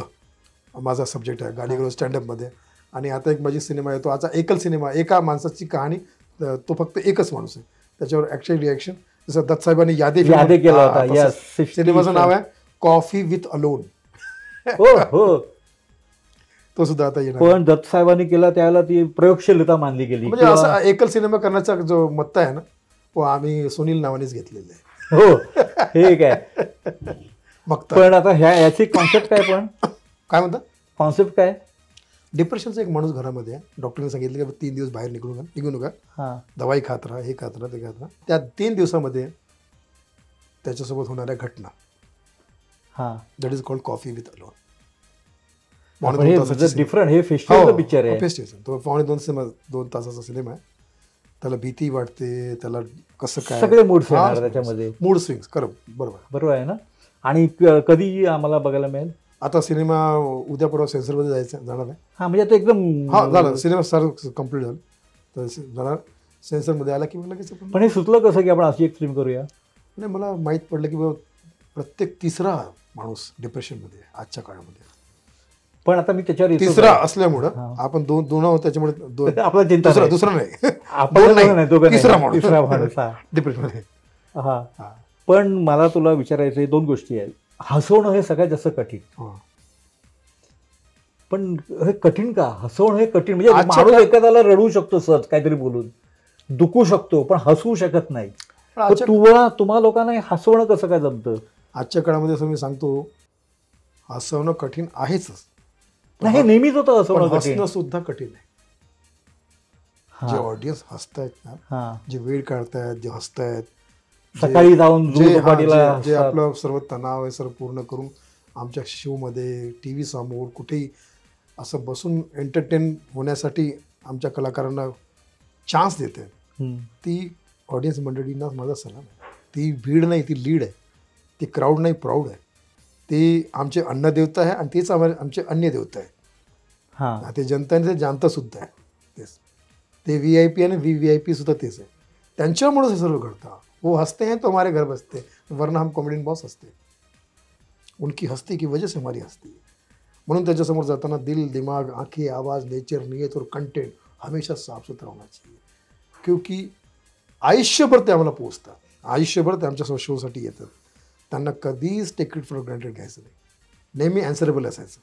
माझा सब्जेक्ट आहे गाली गलोच स्टँडअपमध्ये. आणि आता एक माझी सिनेमा येतो, आता एकल सिनेमा, एका माणसाची कहाणी, तो फक्त एकच माणूस आहे, त्याच्यावर ॲक्शन रिॲक्शन, जसं दत्तसाहेबांनी यादे केला होता. Yes, 60 सिनेमाचं नाव आहे कॉफी विथ अलोन. हो हो. तो सुद्धा आता येणार. पण दत्त साहेबांनी केला त्यावेळेला ती प्रयोगशीलता मानली गेली. म्हणजे असं एकल सिनेमा करण्याचा जो मत्ता आहे ना, तो आम्ही सुनील नावानेच घेतलेला आहे. हो, हे काय. मग पण आता याची कॉन्सेप्ट काय, पण काय म्हणता, कॉन्सेप्ट काय? डिप्रेशनचा एक माणूस घरामध्ये आहे, डॉक्टरने सांगितलं की 3 दिवस बाहेर निघू नका, हा. दवाई खात राहा, हे खात राहा, ते खात राहा. त्या 3 दिवसामध्ये त्याच्यासोबत होणाऱ्या घटना, हा. That is called coffee with alone. Different, हे फेस्टिवल पिक्चर आहे. तो 2 तासाचा सिनेमा आहे. त्याला भीती वाटते, त्याला कसं काय, सगळे मूड्स येणार त्याच्यामध्ये. Mood swings. बरोबर. बरोबर आहे ना? आणि कधी आम्हाला बघायला मिळेल? आता सिनेमा उद्या परवा सेन्सरमध्ये जाणार आहे. हा, म्हणजे आता एकदम हा, झालं सिनेमा सर कम्प्लीट झालं, तर जाणार सेन्सरमध्ये आला की मग लगेच आपण. पण हे सुचलं कसं की आपण अशी एक फिल्म करूया? नाही, मला माहीत पडलं की बाबा प्रत्येक तिसरा माणूस डिप्रेशनमध्ये आहे आजच्या काळामध्ये. पण आता मी त्याच्यावर येतो. तिसरा असल्यामुळं हा. आपण दोन आहोत, त्याच्यामुळे आपला चिंता नाही. दुसरा नाही, आपण दोन दोघं नाही, दोघं तिसरा नाही. माणूस. तिसरा माणूस, हा. डिप्रेशनमध्ये. हा. हा. पण मला तुला विचारायचं 2 गोष्टी आहेत. हसवणं हे सगळ्यात जास्त कठीण. हा. पण हे कठीण का? हसवणं हे कठीण. म्हणजे आजच्या माणूस काळात- एखाद्याला रडू शकतो सहज काहीतरी बोलून, दुखू शकतो, पण हसवू शकत नाही. पण आजच्या तुम्हा लोकांना हे हसवणं कसं काय जमतं? आजच्या काळामध्ये असं मी सांगतो, हसवणं कठीण आहेच, नाही, हे नेहमीच होतं पण हसवणं कठीण. हसणं सुद्धा कठीण आहे. जे ऑडियन्स हसतायत ना, हा. जे वेळ काढतायत, जे हसतायत, सकाळी जाऊन जे दुपारीला जे आपलं सर्व तणाव आहे सर्व पूर्ण करून आमच्या शोमध्ये, टी व्ही समोर, कुठेही असं बसून एंटरटेन होण्यासाठी आमच्या कलाकारांना चान्स देते, ती ऑडियन्स मंडळींना माझा सलाम आहे. ती भीड नाही, ती लीड आहे. ती क्राऊड नाही, प्राऊड आहे. ते आमचे अन्नदेवता आहे आणि तेच आमचे अन्य देवता आहे. हा. ते जनताने ते जाणता सुद्धा आहे. तेच ते VIP आणि VVIP सुद्धा तेच आहे. त्यांच्यामुळेच हे सर्व घडतं. वो हंसते हैं तो हमारे घर बसते, वरना हम कॉमेडियन बॉस हंसते. उनकी हस्ती की वजह से हमारी हस्ती है. म्हणून त्याच्यासमोर जाताना दिल, दिमाग, आंखें, आवाज़, नेचर, नियत और कंटेंट हमेशा साफ सुथरा होना चाहिए. क्योंकि आयुष्यभर ते आम्हाला पोचतात, आयुष्यभर ते आमच्या शोसाठी येतात. त्यांना कधीच टेक इट फॉर ग्रँटेड घ्यायचं नाही, नेहमी ॲन्सरेबल असायचं.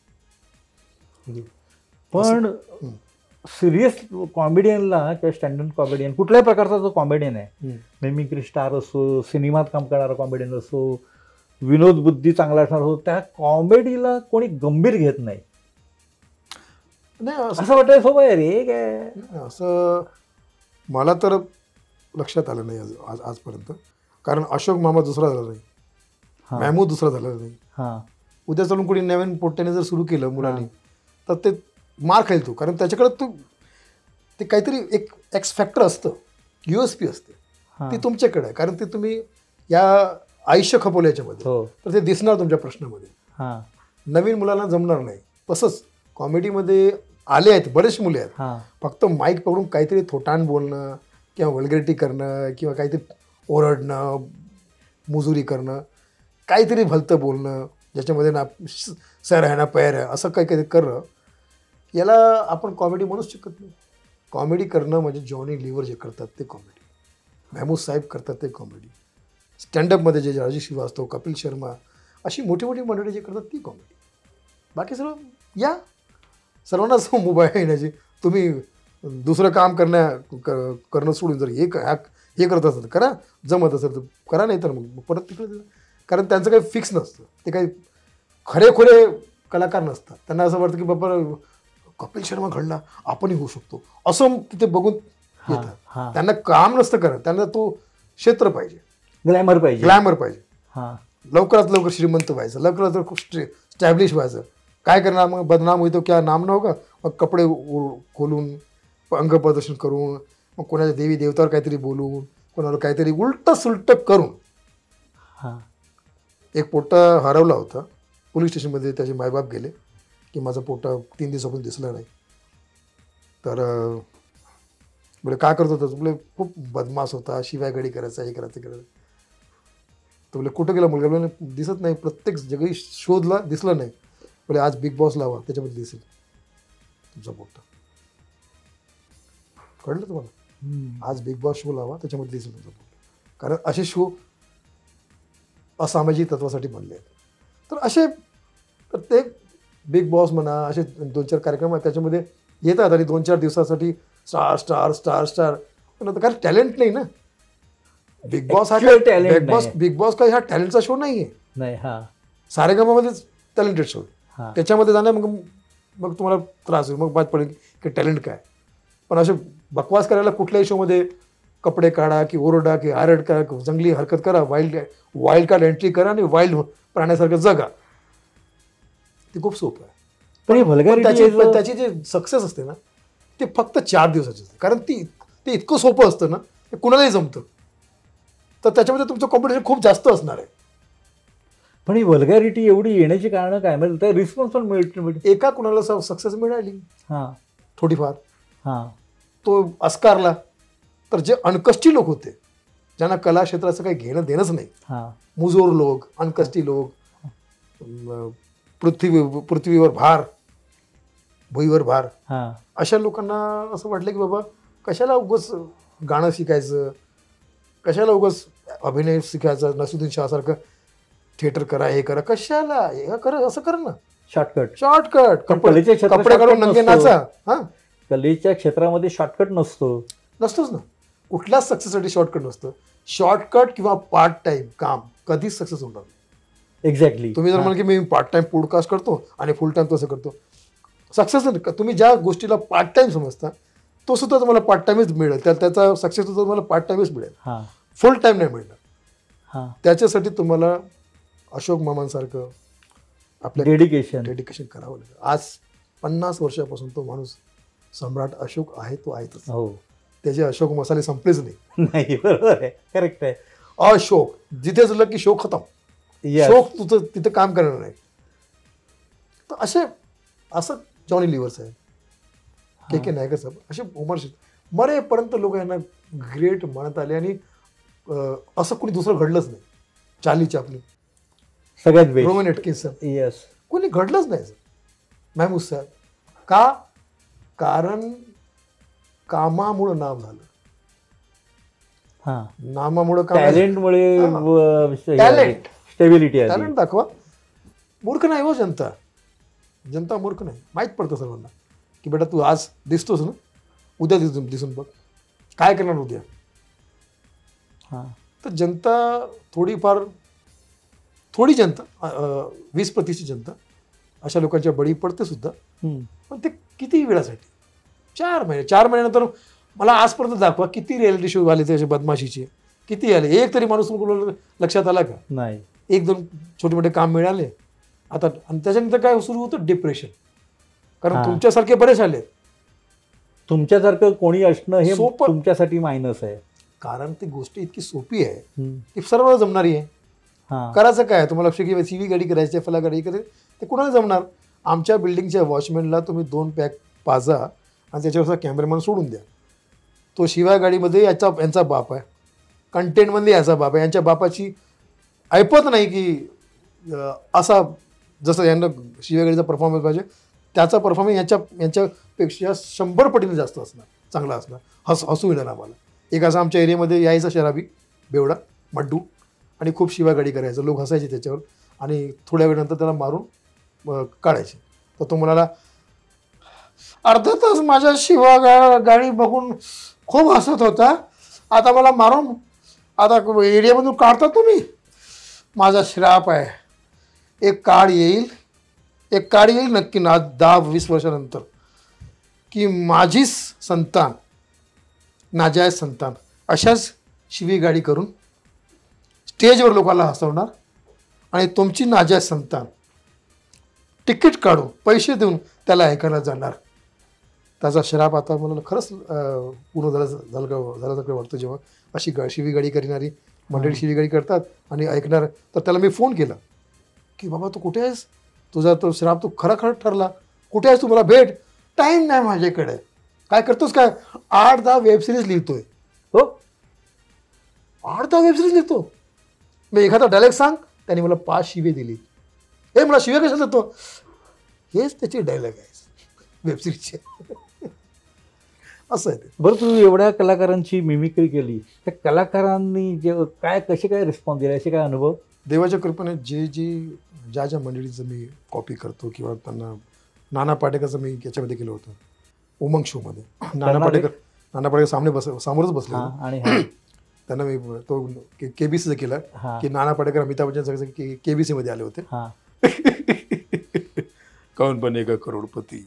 पण सिरियस कॉमेडियनला किंवा स्टँडअप कॉमेडियन, कुठल्याही प्रकारचा जो कॉमेडियन आहे, मिमिक्री स्टार असो, सिनेमात काम करणारा कॉमेडियन असो, विनोद बुद्धी चांगला असणार असो, त्या कॉमेडीला कोणी गंभीर घेत नाही. नाही असं वाटतं सोबत रे काय. असं मला तर लक्षात आलं नाही आजपर्यंत. कारण अशोक मामा दुसरा झाला नाही, महमूद दुसरा झाला नाही. हां. उद्या चालून कोणी नवीन पोट्याने जर सुरू केलं मुलांनी, तर ते मार खाईल तो. कारण त्याच्याकडे ते काहीतरी एक एक्स फॅक्टर असतं, USP असते, ती तुमच्याकडे आहे. कारण ते तुम्ही या आयुष्य खपवलं याच्यामध्ये, तर ते दिसणार तुमच्या प्रश्नामध्ये. नवीन मुलांना जमणार नाही. तसंच कॉमेडीमध्ये आले आहेत बरेच मुले आहेत, फक्त माईक पकडून काहीतरी थोटाण बोलणं किंवा वल्गॅरिटी करणं किंवा काहीतरी ओरडणं, मुजुरी करणं, काहीतरी भलतं बोलणं ज्याच्यामध्ये ना सर आहे ना पैर आहे, असं काही काही करणं, याला आपण कॉमेडी म्हणूच शकत नाही. कॉमेडी करणं म्हणजे जॉनी लिव्हर जे करतात ते कॉमेडी, महमूद साहेब करतात ते कॉमेडी, स्टँडअपमध्ये जे राजीव श्रीवास्तव, कपिल शर्मा अशी मोठी मोठी मंडळी जे करतात ती कॉमेडी. बाकी सर्व या सर्वांनाच मुभा आहे येण्याची. तुम्ही दुसरं काम करणं सोडून जर हे करत असेल तर करा, जमत असेल तर करा, नाही तर मग परत तिकडे. कारण त्यांचं काही फिक्स नसतं, ते काही खरेखुरे कलाकार नसतात. त्यांना असं वाटतं की बाबा कपिल शर्मा घडला, आपणही होऊ शकतो, असं तिथे बघून येतात. त्यांना काम नसतं करत, त्यांना तो क्षेत्र पाहिजे, ग्लॅमर पाहिजे. लवकरात लवकर श्रीमंत व्हायचं, लवकरात लवकर खूप स्टॅब्लिश व्हायचं. काय करणार मग? बदनाम होतो क्या नाम न होगा. मग कपडे खोलून, अंग प्रदर्शन करून, मग कोणाच्या देवी देवतावर काहीतरी बोलून, कोणाला काहीतरी उलट सुलट करून. हां. एक पोट्टा हरवला होता पोलीस स्टेशनमध्ये. त्याचे मायबाप गेले की माझा पोट्टा 3 दिवसापासून दिसला नाही. तर बोले काय करत होता? बोले खूप बदमाश होता, शिवायगडी करायचा, हे करायचं करायचं. तर बोले कुठं गेला मुलगा? बोले दिसत नाही, प्रत्येक जगी शोधला, दिसला नाही. बोले आज बिग बॉस लावा, त्याच्यामध्ये दिसेल तुमचा पोट्टा. कळलं तुम्हाला? आज बिग बॉस शो लावा, त्याच्यामध्ये दिसेल तुमचा पोट्टा. कारण असे शो असामाजिक तत्वासाठी बनले आहेत. तर असे प्रत्येक बिग बॉस म्हणा, असे 2-4 कार्यक्रम आहेत त्याच्यामध्ये येतात आणि 2-4 दिवसासाठी स्टार स्टार स्टार स्टार. पण आता काय टॅलेंट नाही ना. बिग बॉस हा बिग बॉस काही हा टॅलेंटचा शो नाही आहे. नाही. हां. सारेगममध्येच टॅलेंटेड शो. हां. त्याच्यामध्ये जाणार मग तुम्हाला त्रास होईल, मग बात पडेल की टॅलेंट काय. पण असे बकवास करायला कुठल्याही शोमध्ये कपडे काढा की ओरडा की आरड करा, जंगली हरकत करा, वाईल्ड कार्ड एंट्री करा आणि वाईल्ड प्राण्यासारखं जगा. ते खूप सोपं आहे. पण पण त्याची जे सक्सेस असते ना ते फक्त 4 दिवसाची असते. कारण ते इतकं सोपं असतं ना, ते कुणालाही जमतं. तर त्याच्यामध्ये तुमचं कॉम्पिटिशन खूप जास्त असणार आहे. पण ही व्हल्गॅरिटी एवढी येण्याची कारण काय? म्हणजे त्या रिस्पॉन्स पण मिळते. एका कुणाला सक्सेस मिळाली हां. थोडीफार, हां. तो अस्कारला, तर जे अनकष्टी लोक होते, ज्यांना कला क्षेत्राचं काही घेणं देणंच नाही, हां. मुजोर लोक, अनकष्टी लोक, पृथ्वीवर भार, भुईवर भार, हां. अशा लोकांना असं वाटलं की बाबा कशाला उगाच गाणं शिकायचं, कशाला उगाच अभिनय शिकायचा, नसरुद्दीन शाहसारखं थिएटर करा, हे करा, कशाला हे करा, असं करा ना. शॉर्टकट कपडे काढून नंगे नाचा. हां, कलेच्या क्षेत्रामध्ये शॉर्टकट नसतोच ना. कुठल्याच सक्सेससाठी शॉर्टकट नसतं. शॉर्टकट किंवा पार्ट टाइम काम कधीच सक्सेस होणार नाही. एक्झॅक्टली. तुम्ही जर म्हणाल की मी पार्ट टाइम पॉडकास्ट करतो आणि फुल टाइम तसं करतो, सक्सेस नाही. तुम्ही ज्या गोष्टीला पार्ट टाइम समजता तो सुद्धा तुम्हाला पार्ट टाइमच मिळेल. त्याचा सक्सेस सुद्धा तुम्हाला पार्ट टाइमच मिळेल, फुल टाइम नाही मिळणार. त्याच्यासाठी तुम्हाला अशोक मामांसारखं आपलं डेडिकेशन करावं लागेल. आज 50 वर्षापासून तो माणूस सम्राट अशोक आहे, तो आहेतच. हो. त्याचे अशोक मसाले संपलेच नाही. बरोबर आहे, करेक्ट आहे. अशोक जिथे झालं की शोक खतम. शोक तुझं तिथं काम करणार नाही. तर असं जॉनी लिव्हर्स आहे, के नायकर साहेब, असे मरेपर्यंत लोक यांना ग्रेट म्हणत आले. आणि असं कोणी दुसरं घडलंच नाही. चार्ली चॅपलिन, सगळ्यात बेस्ट, रोमन एटकिन्सन, येस, कोणी घडलंच नाही. महमूद साहेब का? कारण कामामुळं नाम झालं. नामामुळं, टॅलेंटमुळे, टॅलेंट, स्टेबिलिटी, टॅलेंट दाखवा. मूर्ख नाही हो जनता मूर्ख नाही. माहीत पडतं सर्वांना की बेटा तू आज दिसतोस ना, उद्या दिसून बघ काय करणार उद्या. तर जनता थोडी जनता, 20% जनता अशा लोकांच्या बळी पडते सुद्धा. पण ते किती वेळासाठी? 4 महिन्यानंतर मला आजपर्यंत दाखवा किती रियालिटी शो आले त्याचे बदमाशीचे, किती आले. एक तरी माणूस लक्षात आला का? नाही. 1-2 छोटे मोठे काम मिळाले आता. आणि त्याच्यानंतर काय सुरू होतं? डिप्रेशन. कारण तुमच्यासारखे बरेच आले. तुमच्यासारखं कोणी असणं हे तुमच्यासाठी मायनस आहे. कारण ती गोष्ट इतकी सोपी आहे की सर्वांना जमणारी आहे. करायचं काय? तुम्हाला सीवी गाडी करायची, फलागाडी करायची, ते कुणाला जमणार? आमच्या बिल्डिंगच्या वॉचमॅनला तुम्ही 2 पॅक पाजा आणि त्याच्यावरचा कॅमेरामॅन सोडून द्या. तो शिवाय गाडीमध्ये यांचा बाप आहे, कंटेंटमध्ये याचा बाप आहे. यांच्या बापाची ऐपत नाही की असा जसं यांना शिवाय गाडीचा परफॉर्मन्स पाहिजे त्याचा परफॉर्मन्स यांच्यापेक्षा 100 पटीने जास्त असणार, चांगला असणार. हसू येणार आम्हाला. एक असं आमच्या एरियामध्ये यायचा शराबी बेवडा मड्डू आणि खूप शिवागाडी करायचं. लोक हसायचे त्याच्यावर आणि थोड्या वेळानंतर त्याला मारून काढायचे. तर तो म्हणाला, अर्धा तास माझ्या गाडी बघून खूप हसत होता, आता मला मारून आता एरियामधून काढता तुम्ही. माझा श्राप आहे. एक काळ येईल नक्की 10-20 वर्षानंतर की माझीच संतान, नाजायज संतान अशाच शिवी गाडी करून स्टेजवर लोकांना हसवणार आणि तुमची नाजायज संतान तिकीट काढून पैसे देऊन त्याला ऐकायला जाणार. त्याचा श्राप आता मला खरंच पूर्ण झाल्यासारखं वाटतं. जेव्हा अशी शिवीगाडी करणारी मंडळी शिवीगाडी करतात आणि ऐकणार, तर त्याला मी फोन केला की बाबा तू कुठे आहेस, तुझा तो श्राप तू खरा ठरला, कुठे आहेस तू, मला भेट. टाईम नाही माझ्याकडे. काय करतोस काय? 8-10 वेबसिरीज लिहितोय. हो 8-10 वेबसिरीज लिहितो. मी एखादा डायलॉग सांग, त्याने मला 5 शिवे दिली. हे मला शिव्या कशाला देतो? हेच त्याचे डायलॉग आहे वेबसिरीजचे. असं आहे ते. बरं, तू एवढ्या कलाकारांची मिमिक्री केली, त्या कलाकारांनी जे कसे काय रिस्पॉन्स दिला, असे काय अनुभव? देवाच्या कृपेने ज्या मंडळीचं मी कॉपी करतो किंवा त्यांना, नाना पाटेकरचं मी याच्यामध्ये केलं होतं उमंग शोमध्ये. नाना पाटेकर समोरच बसले आणि त्यांना मी तो केबीसीचं केलं की नाना पाटेकर अमिताभ बच्चन केबीसी मध्ये आले होते. कौन बनेगा करोड़पति,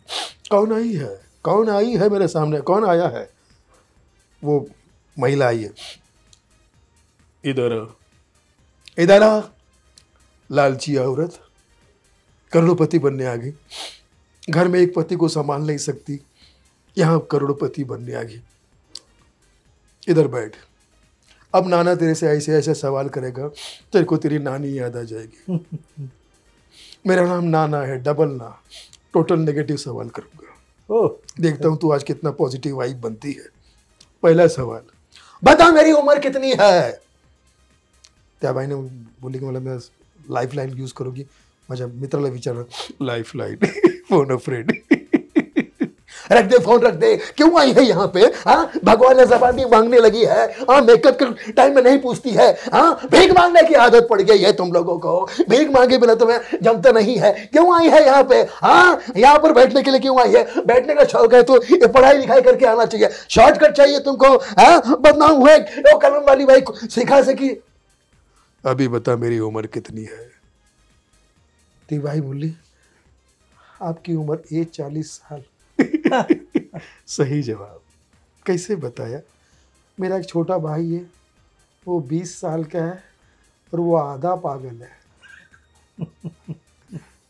कौन आई है मेरे सामने, कौन आया है, वो महिला आई है, इधर आ, लालची औरत करोड़पति बनने आ गई, घर में एक पति को संभाल नहीं सकती, यहाँ करोड़पति बनने आ गई, इधर बैठ, अब नाना तेरे से ऐसे ऐसे सवाल करेगा, तेरे को तेरी नानी याद आ जाएगी. मेरा नाम नाना है, डबल ना, टोटल नेगेटिव सवाल करूंगा. देखता हूँ तू आज कितना पॉजिटिव वाइब बनती है. पहला सवाल, बता मेरी उम्र कितनी है. त्या बाईने बोलली की मला मी लाईफ लाईन यूज करूंगी. माझ्या मित्राला विचारलं, लाईफ लाईन फोन अ फ्रेंड. रख दे फोन, रख दे, क्यों आई है यहाँ पे? हाँ, भगवान ने जबानी मांगने लगी है. हाँ, मेकअप के टाइम में नहीं पूछती है. हाँ, भीख मांगने की आदत पड़ गई है तुम लोगों को. भीख मांगे बिना तुम्हें जमता नहीं है. क्यों आई है यहाँ पे? हाँ, यहाँ पर बैठने के लिए क्यों आई है? बैठने का शौक है तो ये पढ़ाई लिखाई करके आना चाहिए. शॉर्टकट चाहिए तुमको. हाँ, बदनाम हुए वो कलम वाली भाई सिखा सकी. अभी बता मेरी उम्र कितनी है. ती भाई बोली, आपकी उम्र 40 साल. सही जवाब. कैसे बताया? मेरा एक छोटा भाई है, वो 20 साल का है और वो आधा पागल है.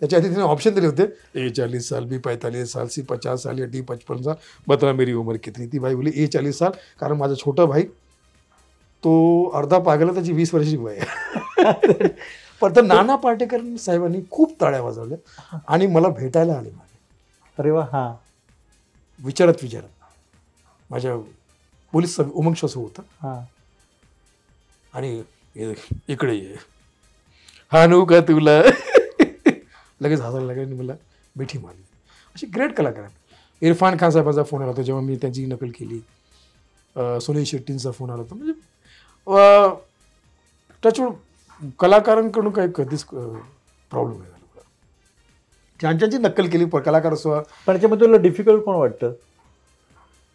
त्याच्या आधी तिने ऑप्शन दिले होते, ए 40 साल, बी 45 साल, सी 50 साल या डी 55 साल, बता मेरी उम्र कितनी. ती बाई बोली ए 40 साल, कारण माझा छोटा भाई तो अर्धा पागल आहे, त्याची 20 वर्षाची वय आहे. पण तर नाना पाटेकर साहेबांनी खूप टाळ्या वाजवल्या आणि मला भेटायला आले. अरे वा. हा, विचारत माझ्या पोलीस उमंग शो होता आणि इकडे ये, हानू का तुला, लगेच हसायला लागले आणि मला मिठी मारली. अशी ग्रेट कलाकार आहेत. इरफान खान साहेबांचा फोन आला होता जेव्हा मी त्यांची नकल केली. सुनील शेट्टींचा फोन आला होता. म्हणजे टचवूड कलाकारांकडून काही कधीच प्रॉब्लेम नाही झाला. ज्यांची नक्कल केली कलाकार असो. पण त्याच्यामध्ये तुला डिफिकल्ट कोण वाटतं?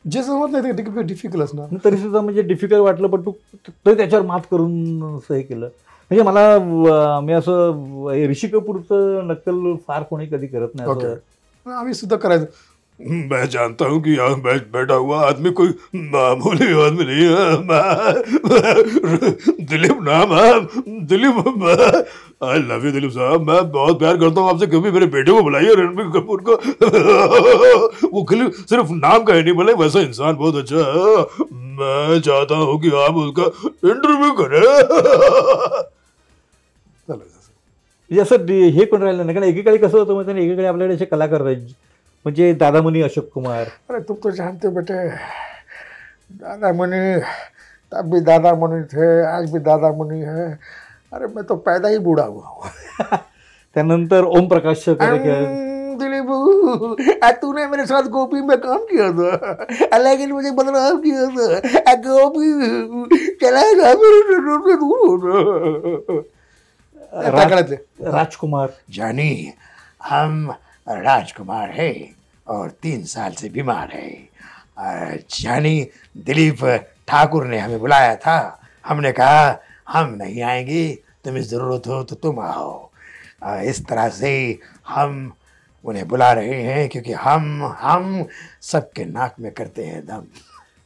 जे समजत नाही ते डिफिकल्ट असणार. तरी सुद्धा म्हणजे डिफिकल्ट वाटलं, पण तू त्याच्यावर मात करून हे केलं. म्हणजे मला मी असं ऋषी कपूरचं नक्कल फार कोणी कधी करत नाही. आम्ही सुद्धा करायचं. मैं जानता हूँ कि यहाँ बैठा हुआ आदमी कोई मामूली आदमी नहीं है. दिलीप नाम है, Dilip. I love you Dilip साहब, मैं बहुत प्यार करता हूँ आपसे. कभी मेरे बेटे को बुलाइए, रणबीर कपूर को. वो सिर्फ नाम का ही नहीं, बोले वैसा इंसान बहुत अच्छा है. मैं चाहता हूँ कि आप उसका इंटरव्यू करें. असं हे कोण राहिलं नाही, कारण एकेकाळी कसं होतं मग त्याने एकेकाळी आपल्याकडे असे कलाकार राहायचे. म्हणजे दादामुनी अशोक कुमार. अरे तुम तो जानते हो बेटे, दादामुनी, तब भी दादामुनी थे, आज भी दादामुनी है. अरे मैं तो पैदा ही बूढ़ा हुआ हूँ. त्यानंतर ओम प्रकाश दिलीप, तूने मेरे साथ गोपी में काम किया था, लेकिन मुझे बदनाम किया था. गोपी चला राजकुमार. जानी, हम राजकुमार है और 3 साल से बीमार है. जानी, दिलीप ठाकुर ने हमें बुलाया था. हमने कहा हम नहीं आएंगे, तुम्हें ज़रूरत हो तो तुम आओ. इस तरह से हम उन्हें बुला रहे हैं क्योंकि हम सबके नाक में करते हैं दम.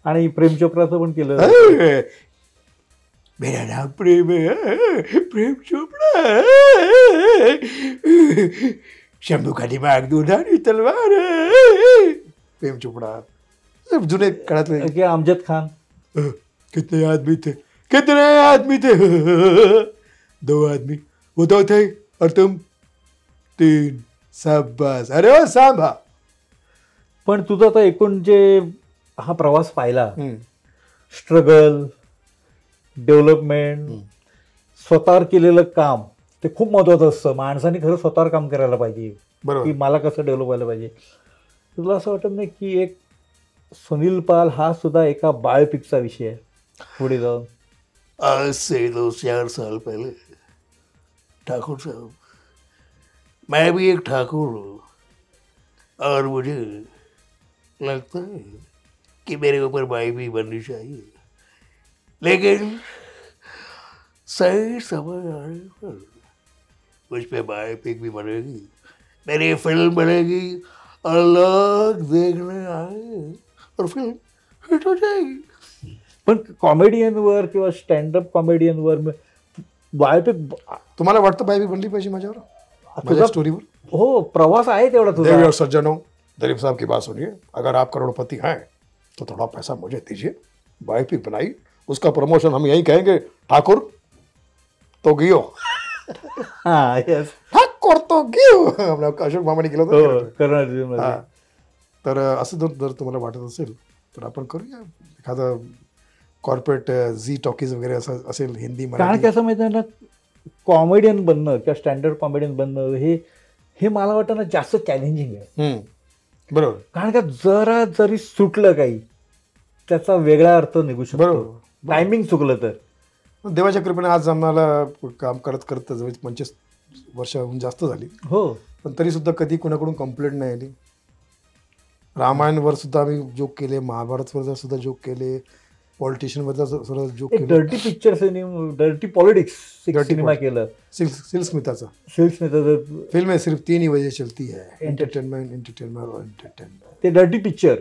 आणि प्रेम चोप्राचं पण केलं. मेरा नाम प्रेम है, प्रेम चोपड़ा। शंभू का दिमाग दूधारी तलवार है। प्रेम चोपड़ा जुने काळातले की अमजद खान. कितने आदमी थे, कितने आदमी थे? 2 आदमी, वो 2 थे और तुम 3. शाबाश, अरे ओ सांभा. पण तुझं आता एकूण जे हा प्रवास पाहिला, हम्म. स्ट्रगल, डेव्हलपमेंट, स्वतःवर केलेलं काम ते खूप महत्वाचं असतं. माणसाने खरं स्वतःवर काम करायला पाहिजे बरोबर. की मला कसं डेव्हलप व्हायला पाहिजे. तुला असं वाटत नाही की एक सुनील पाल हा सुद्धा एका बायोपिकचा विषय आहे पुढे जाऊन? आज से 2-4 साल पहले ठाकुर साहब, मैं भी एक ठाकुर हूँ और मुझे लगता है कि मेरे ऊपर बाई भी बननी चाहिए, लेकिन सही समय आने पर मुझ पे बायोपिक भी बनेगी, मेरी फिल्म बनेगी और लोग देखने आए और फिल्म हिट हो जाएगी. पण कॉमेडियनवर किंवा स्टँडअप कॉमेडियनवर बायोपिक तुम्हाला वाटतं बाई बनली पाहिजे माझ्यावर, माझ्या स्टोरीवर? हो, प्रवास आहे तेवढा तुझा. देवी और सज्जनों, दिलीप साहब की बात सुनिए. अगर आप करोड़पति हैं तो थोड़ा पैसा मुझे दीजिए, बायोपिक बनाई, उसका प्रमोशन हम यही कहेंगे, ठाकुर तो गियो. हा, येस. ठाकुर तो गियो. आपल्या अशोक मामाने केलं हो, होतं. कर्नाटक. हा. तर असं जर तुम्हाला वाटत असेल तर आपण करूया एखादं कॉर्पोरेट झी टॉकीज वगैरे असं असेल हिंदी कारण मराठी. की असं माहिती आहे ना, कॉमेडियन बनणं किंवा स्टँडर्ड कॉमेडियन बनणं हे मला वाटतं ना जास्त चॅलेंजिंग आहे. हम्म. बरोबर कारण का जरा जरी सुटलं काही त्याचा वेगळा अर्थ निघू शकतो. बरोबर. टायमिंग चुकलं तर. देवाच्या कृपेने आज आम्हाला काम करत करत जवळ 25 वर्षाहून जास्त झाली, हो, पण तरी सुद्धा कधी कोणाकडून कंप्लेंट नाही आली. रामायणवर सुद्धा आम्ही जोक केले, महाभारतवर सुद्धा जोक केले, पॉलिटिशियनवर सुद्धा जोक एक केले. Dirty picture cinema, dirty politics cinema केलं. सिल्क स्मिताचा सिल्क स्मिताचं फिल्म है, सिर्फ 3 ही वजह चलती है, एंटरटेनमेंट एंटरटेनमेंट और एंटरटेनमेंट. ते डर्टी पिक्चर.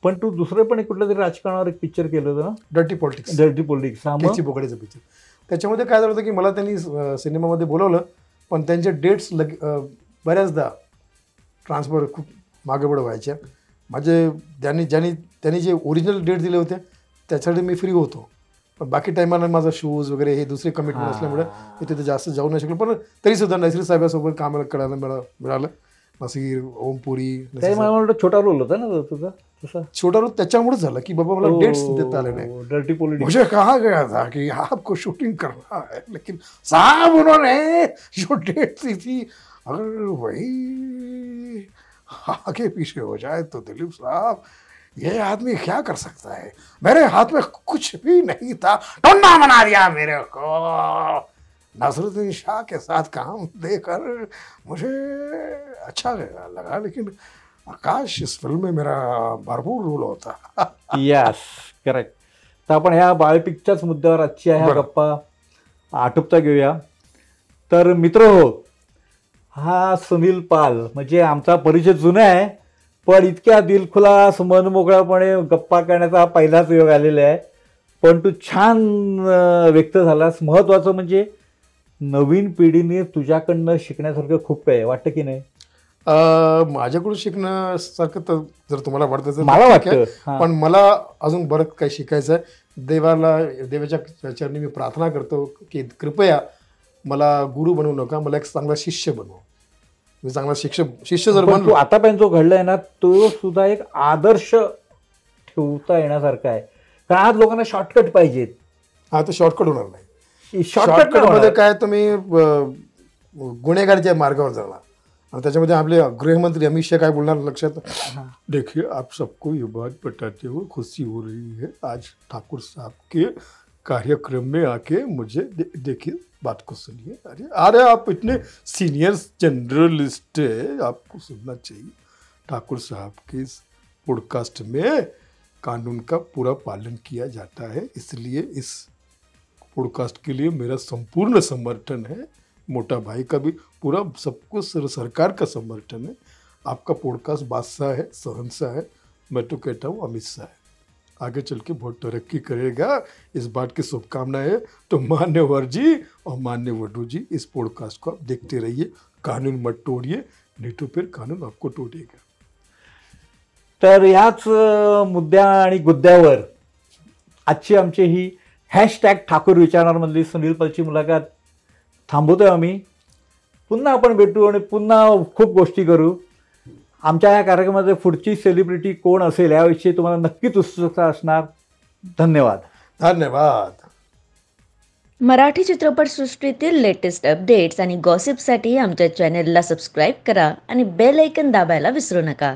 पण तू दुसरं पण एक कुठलं तरी राजकारणावर एक पिक्चर केलं होतं ना, डर्टी पॉलिटिक्स, डर्टी पॉलिटिक्स. हा, मग त्याची बोकड्याचं पिक्चर. त्याच्यामध्ये काय झालं होतं की मला त्यांनी सिनेमामध्ये बोलवलं, पण त्यांचे डेट्स बऱ्याचदा ट्रान्सफर खूप मागे पुढे व्हायच्या. माझे त्यांनी जे ओरिजिनल डेट दिले होते त्याच्यासाठी मी फ्री होतो, पण बाकी टायमाला माझा शूज वगैरे हे दुसरे कमिटमेंट असल्यामुळे मी तिथे जास्त जाऊ नाही शकलो. पण तरीसुद्धा नसीर साहेबासोबत कामाला करायला मिळालं. नसीर, ओमपुरी. ते मला वाटतं छोटा रोल होता ना तुझा तसा. छोटा रोल त्याच्यामुळेच झाला की बाबा मला डेट्स देता आले नाही. Dirty politics. मुझे कहा गया था कि आपको शूटिंग करना है, लेकिन साहब उन्होंने जो डेट दी थी अगर वही आगे पीछे हो जाए तो दिलीप साहब ये आदमी क्या कर सकता है. मेरे हाथ में कुछ भी नहीं था, टोन्ना बना दिया मेरे को. नसरुद्दीन शाह के साथ काम देकर मुझे अच्छा लगा, लेकिन आकाश इस फिल्म में मेरा भरपूर रोल होता. Yes, correct. तर आपण ह्या बायोपिकच्याच मुद्द्यावर आजची ह्या गप्पा आटोपता घेऊया. तर मित्र हो, हा सुनील पाल म्हणजे आमचा परिचय जुना आहे, पण इतक्या दिलखुलास मनमोकळापणे गप्पा करण्याचा हा पहिलाच योग आलेला आहे. पण तू छान व्यक्त झालास. महत्त्वाचं म्हणजे नवीन पिढीने तुझ्याकडनं शिकण्यासारखं खूप काही आहे, वाटतं की नाही? माझ्याकडून शिकण्यासारखं तर जर तुम्हाला वाटतं तर मला ठीक आहे. वाटतं. पण मला अजून बरंच काही शिकायचं आहे. देवाच्या चरणी मी प्रार्थना करतो की कृपया मला गुरु बनवू नका, मला एक चांगला शिष्य बनव. मी चांगला शिष्य जर पण तू बनलो. आतापर्यंत जो घडलाय ना तो सुद्धा एक आदर्श ठेवता येण्यासारखा आहे. कारण आज लोकांना शॉर्टकट पाहिजेत. हा, तर शॉर्टकट होणार नाही. शॉर्टकट शॉर्टकटमध्ये काय तुम्ही गुन्हेगारीच्या मार्गावर जाणार. और त्याच्यामध्ये आपले गृहमंत्री अमित शाह काय बोलणार लक्षात. देखिए आप सबको ये बात बताते हुए खुशी हो रही है, आज ठाकुर साहब के कार्यक्रम में आके मुझे देखिए बात को सुनिए. अरे आप इतने सीनियर जर्नलिस्ट है, आपको सुनना चाहिए. ठाकुर साहब के इस पॉडकास्ट में कानून का पूरा पालन किया जाता है, इसलिए इस पॉडकास्ट के लिए मेरा संपूर्ण समर्थन है. मोटा भाई का भी पूरा सबको सरकार का समर्थन है. आपका पॉडकास्ट बादशाह है, शहंशाह है. मैं तो कहता हूँ अमित शाह है. आगे चल के बहुत तरक्की करेगा, इस बात की शुभकामनाएं। तो मान्यवर जी और मान्य वधू जी, इस पॉडकास्ट को आप देखते रहिए, कानून मत तोड़िए, नहीं तो फिर कानून आपको तोड़ेगा। तर याच मुद्द्या आणि गुद्द्यावर आजची आमची ही हॅशटॅग ठाकूर विचारणारमधली सुनील पलची मुलाखत थांबवतोय आम्ही. पुन्हा आपण भेटू आणि पुन्हा खूप गोष्टी करू. आमच्या या कार्यक्रमामध्ये पुढची सेलिब्रिटी कोण असेल याविषयी तुम्हाला नक्कीच उत्सुकता असणार. धन्यवाद. धन्यवाद. मराठी चित्रपटसृष्टीतील लेटेस्ट अपडेट्स आणि गॉसिपसाठी आमच्या चॅनेलला सबस्क्राईब करा आणि बेल ऐकन दाबायला विसरू नका.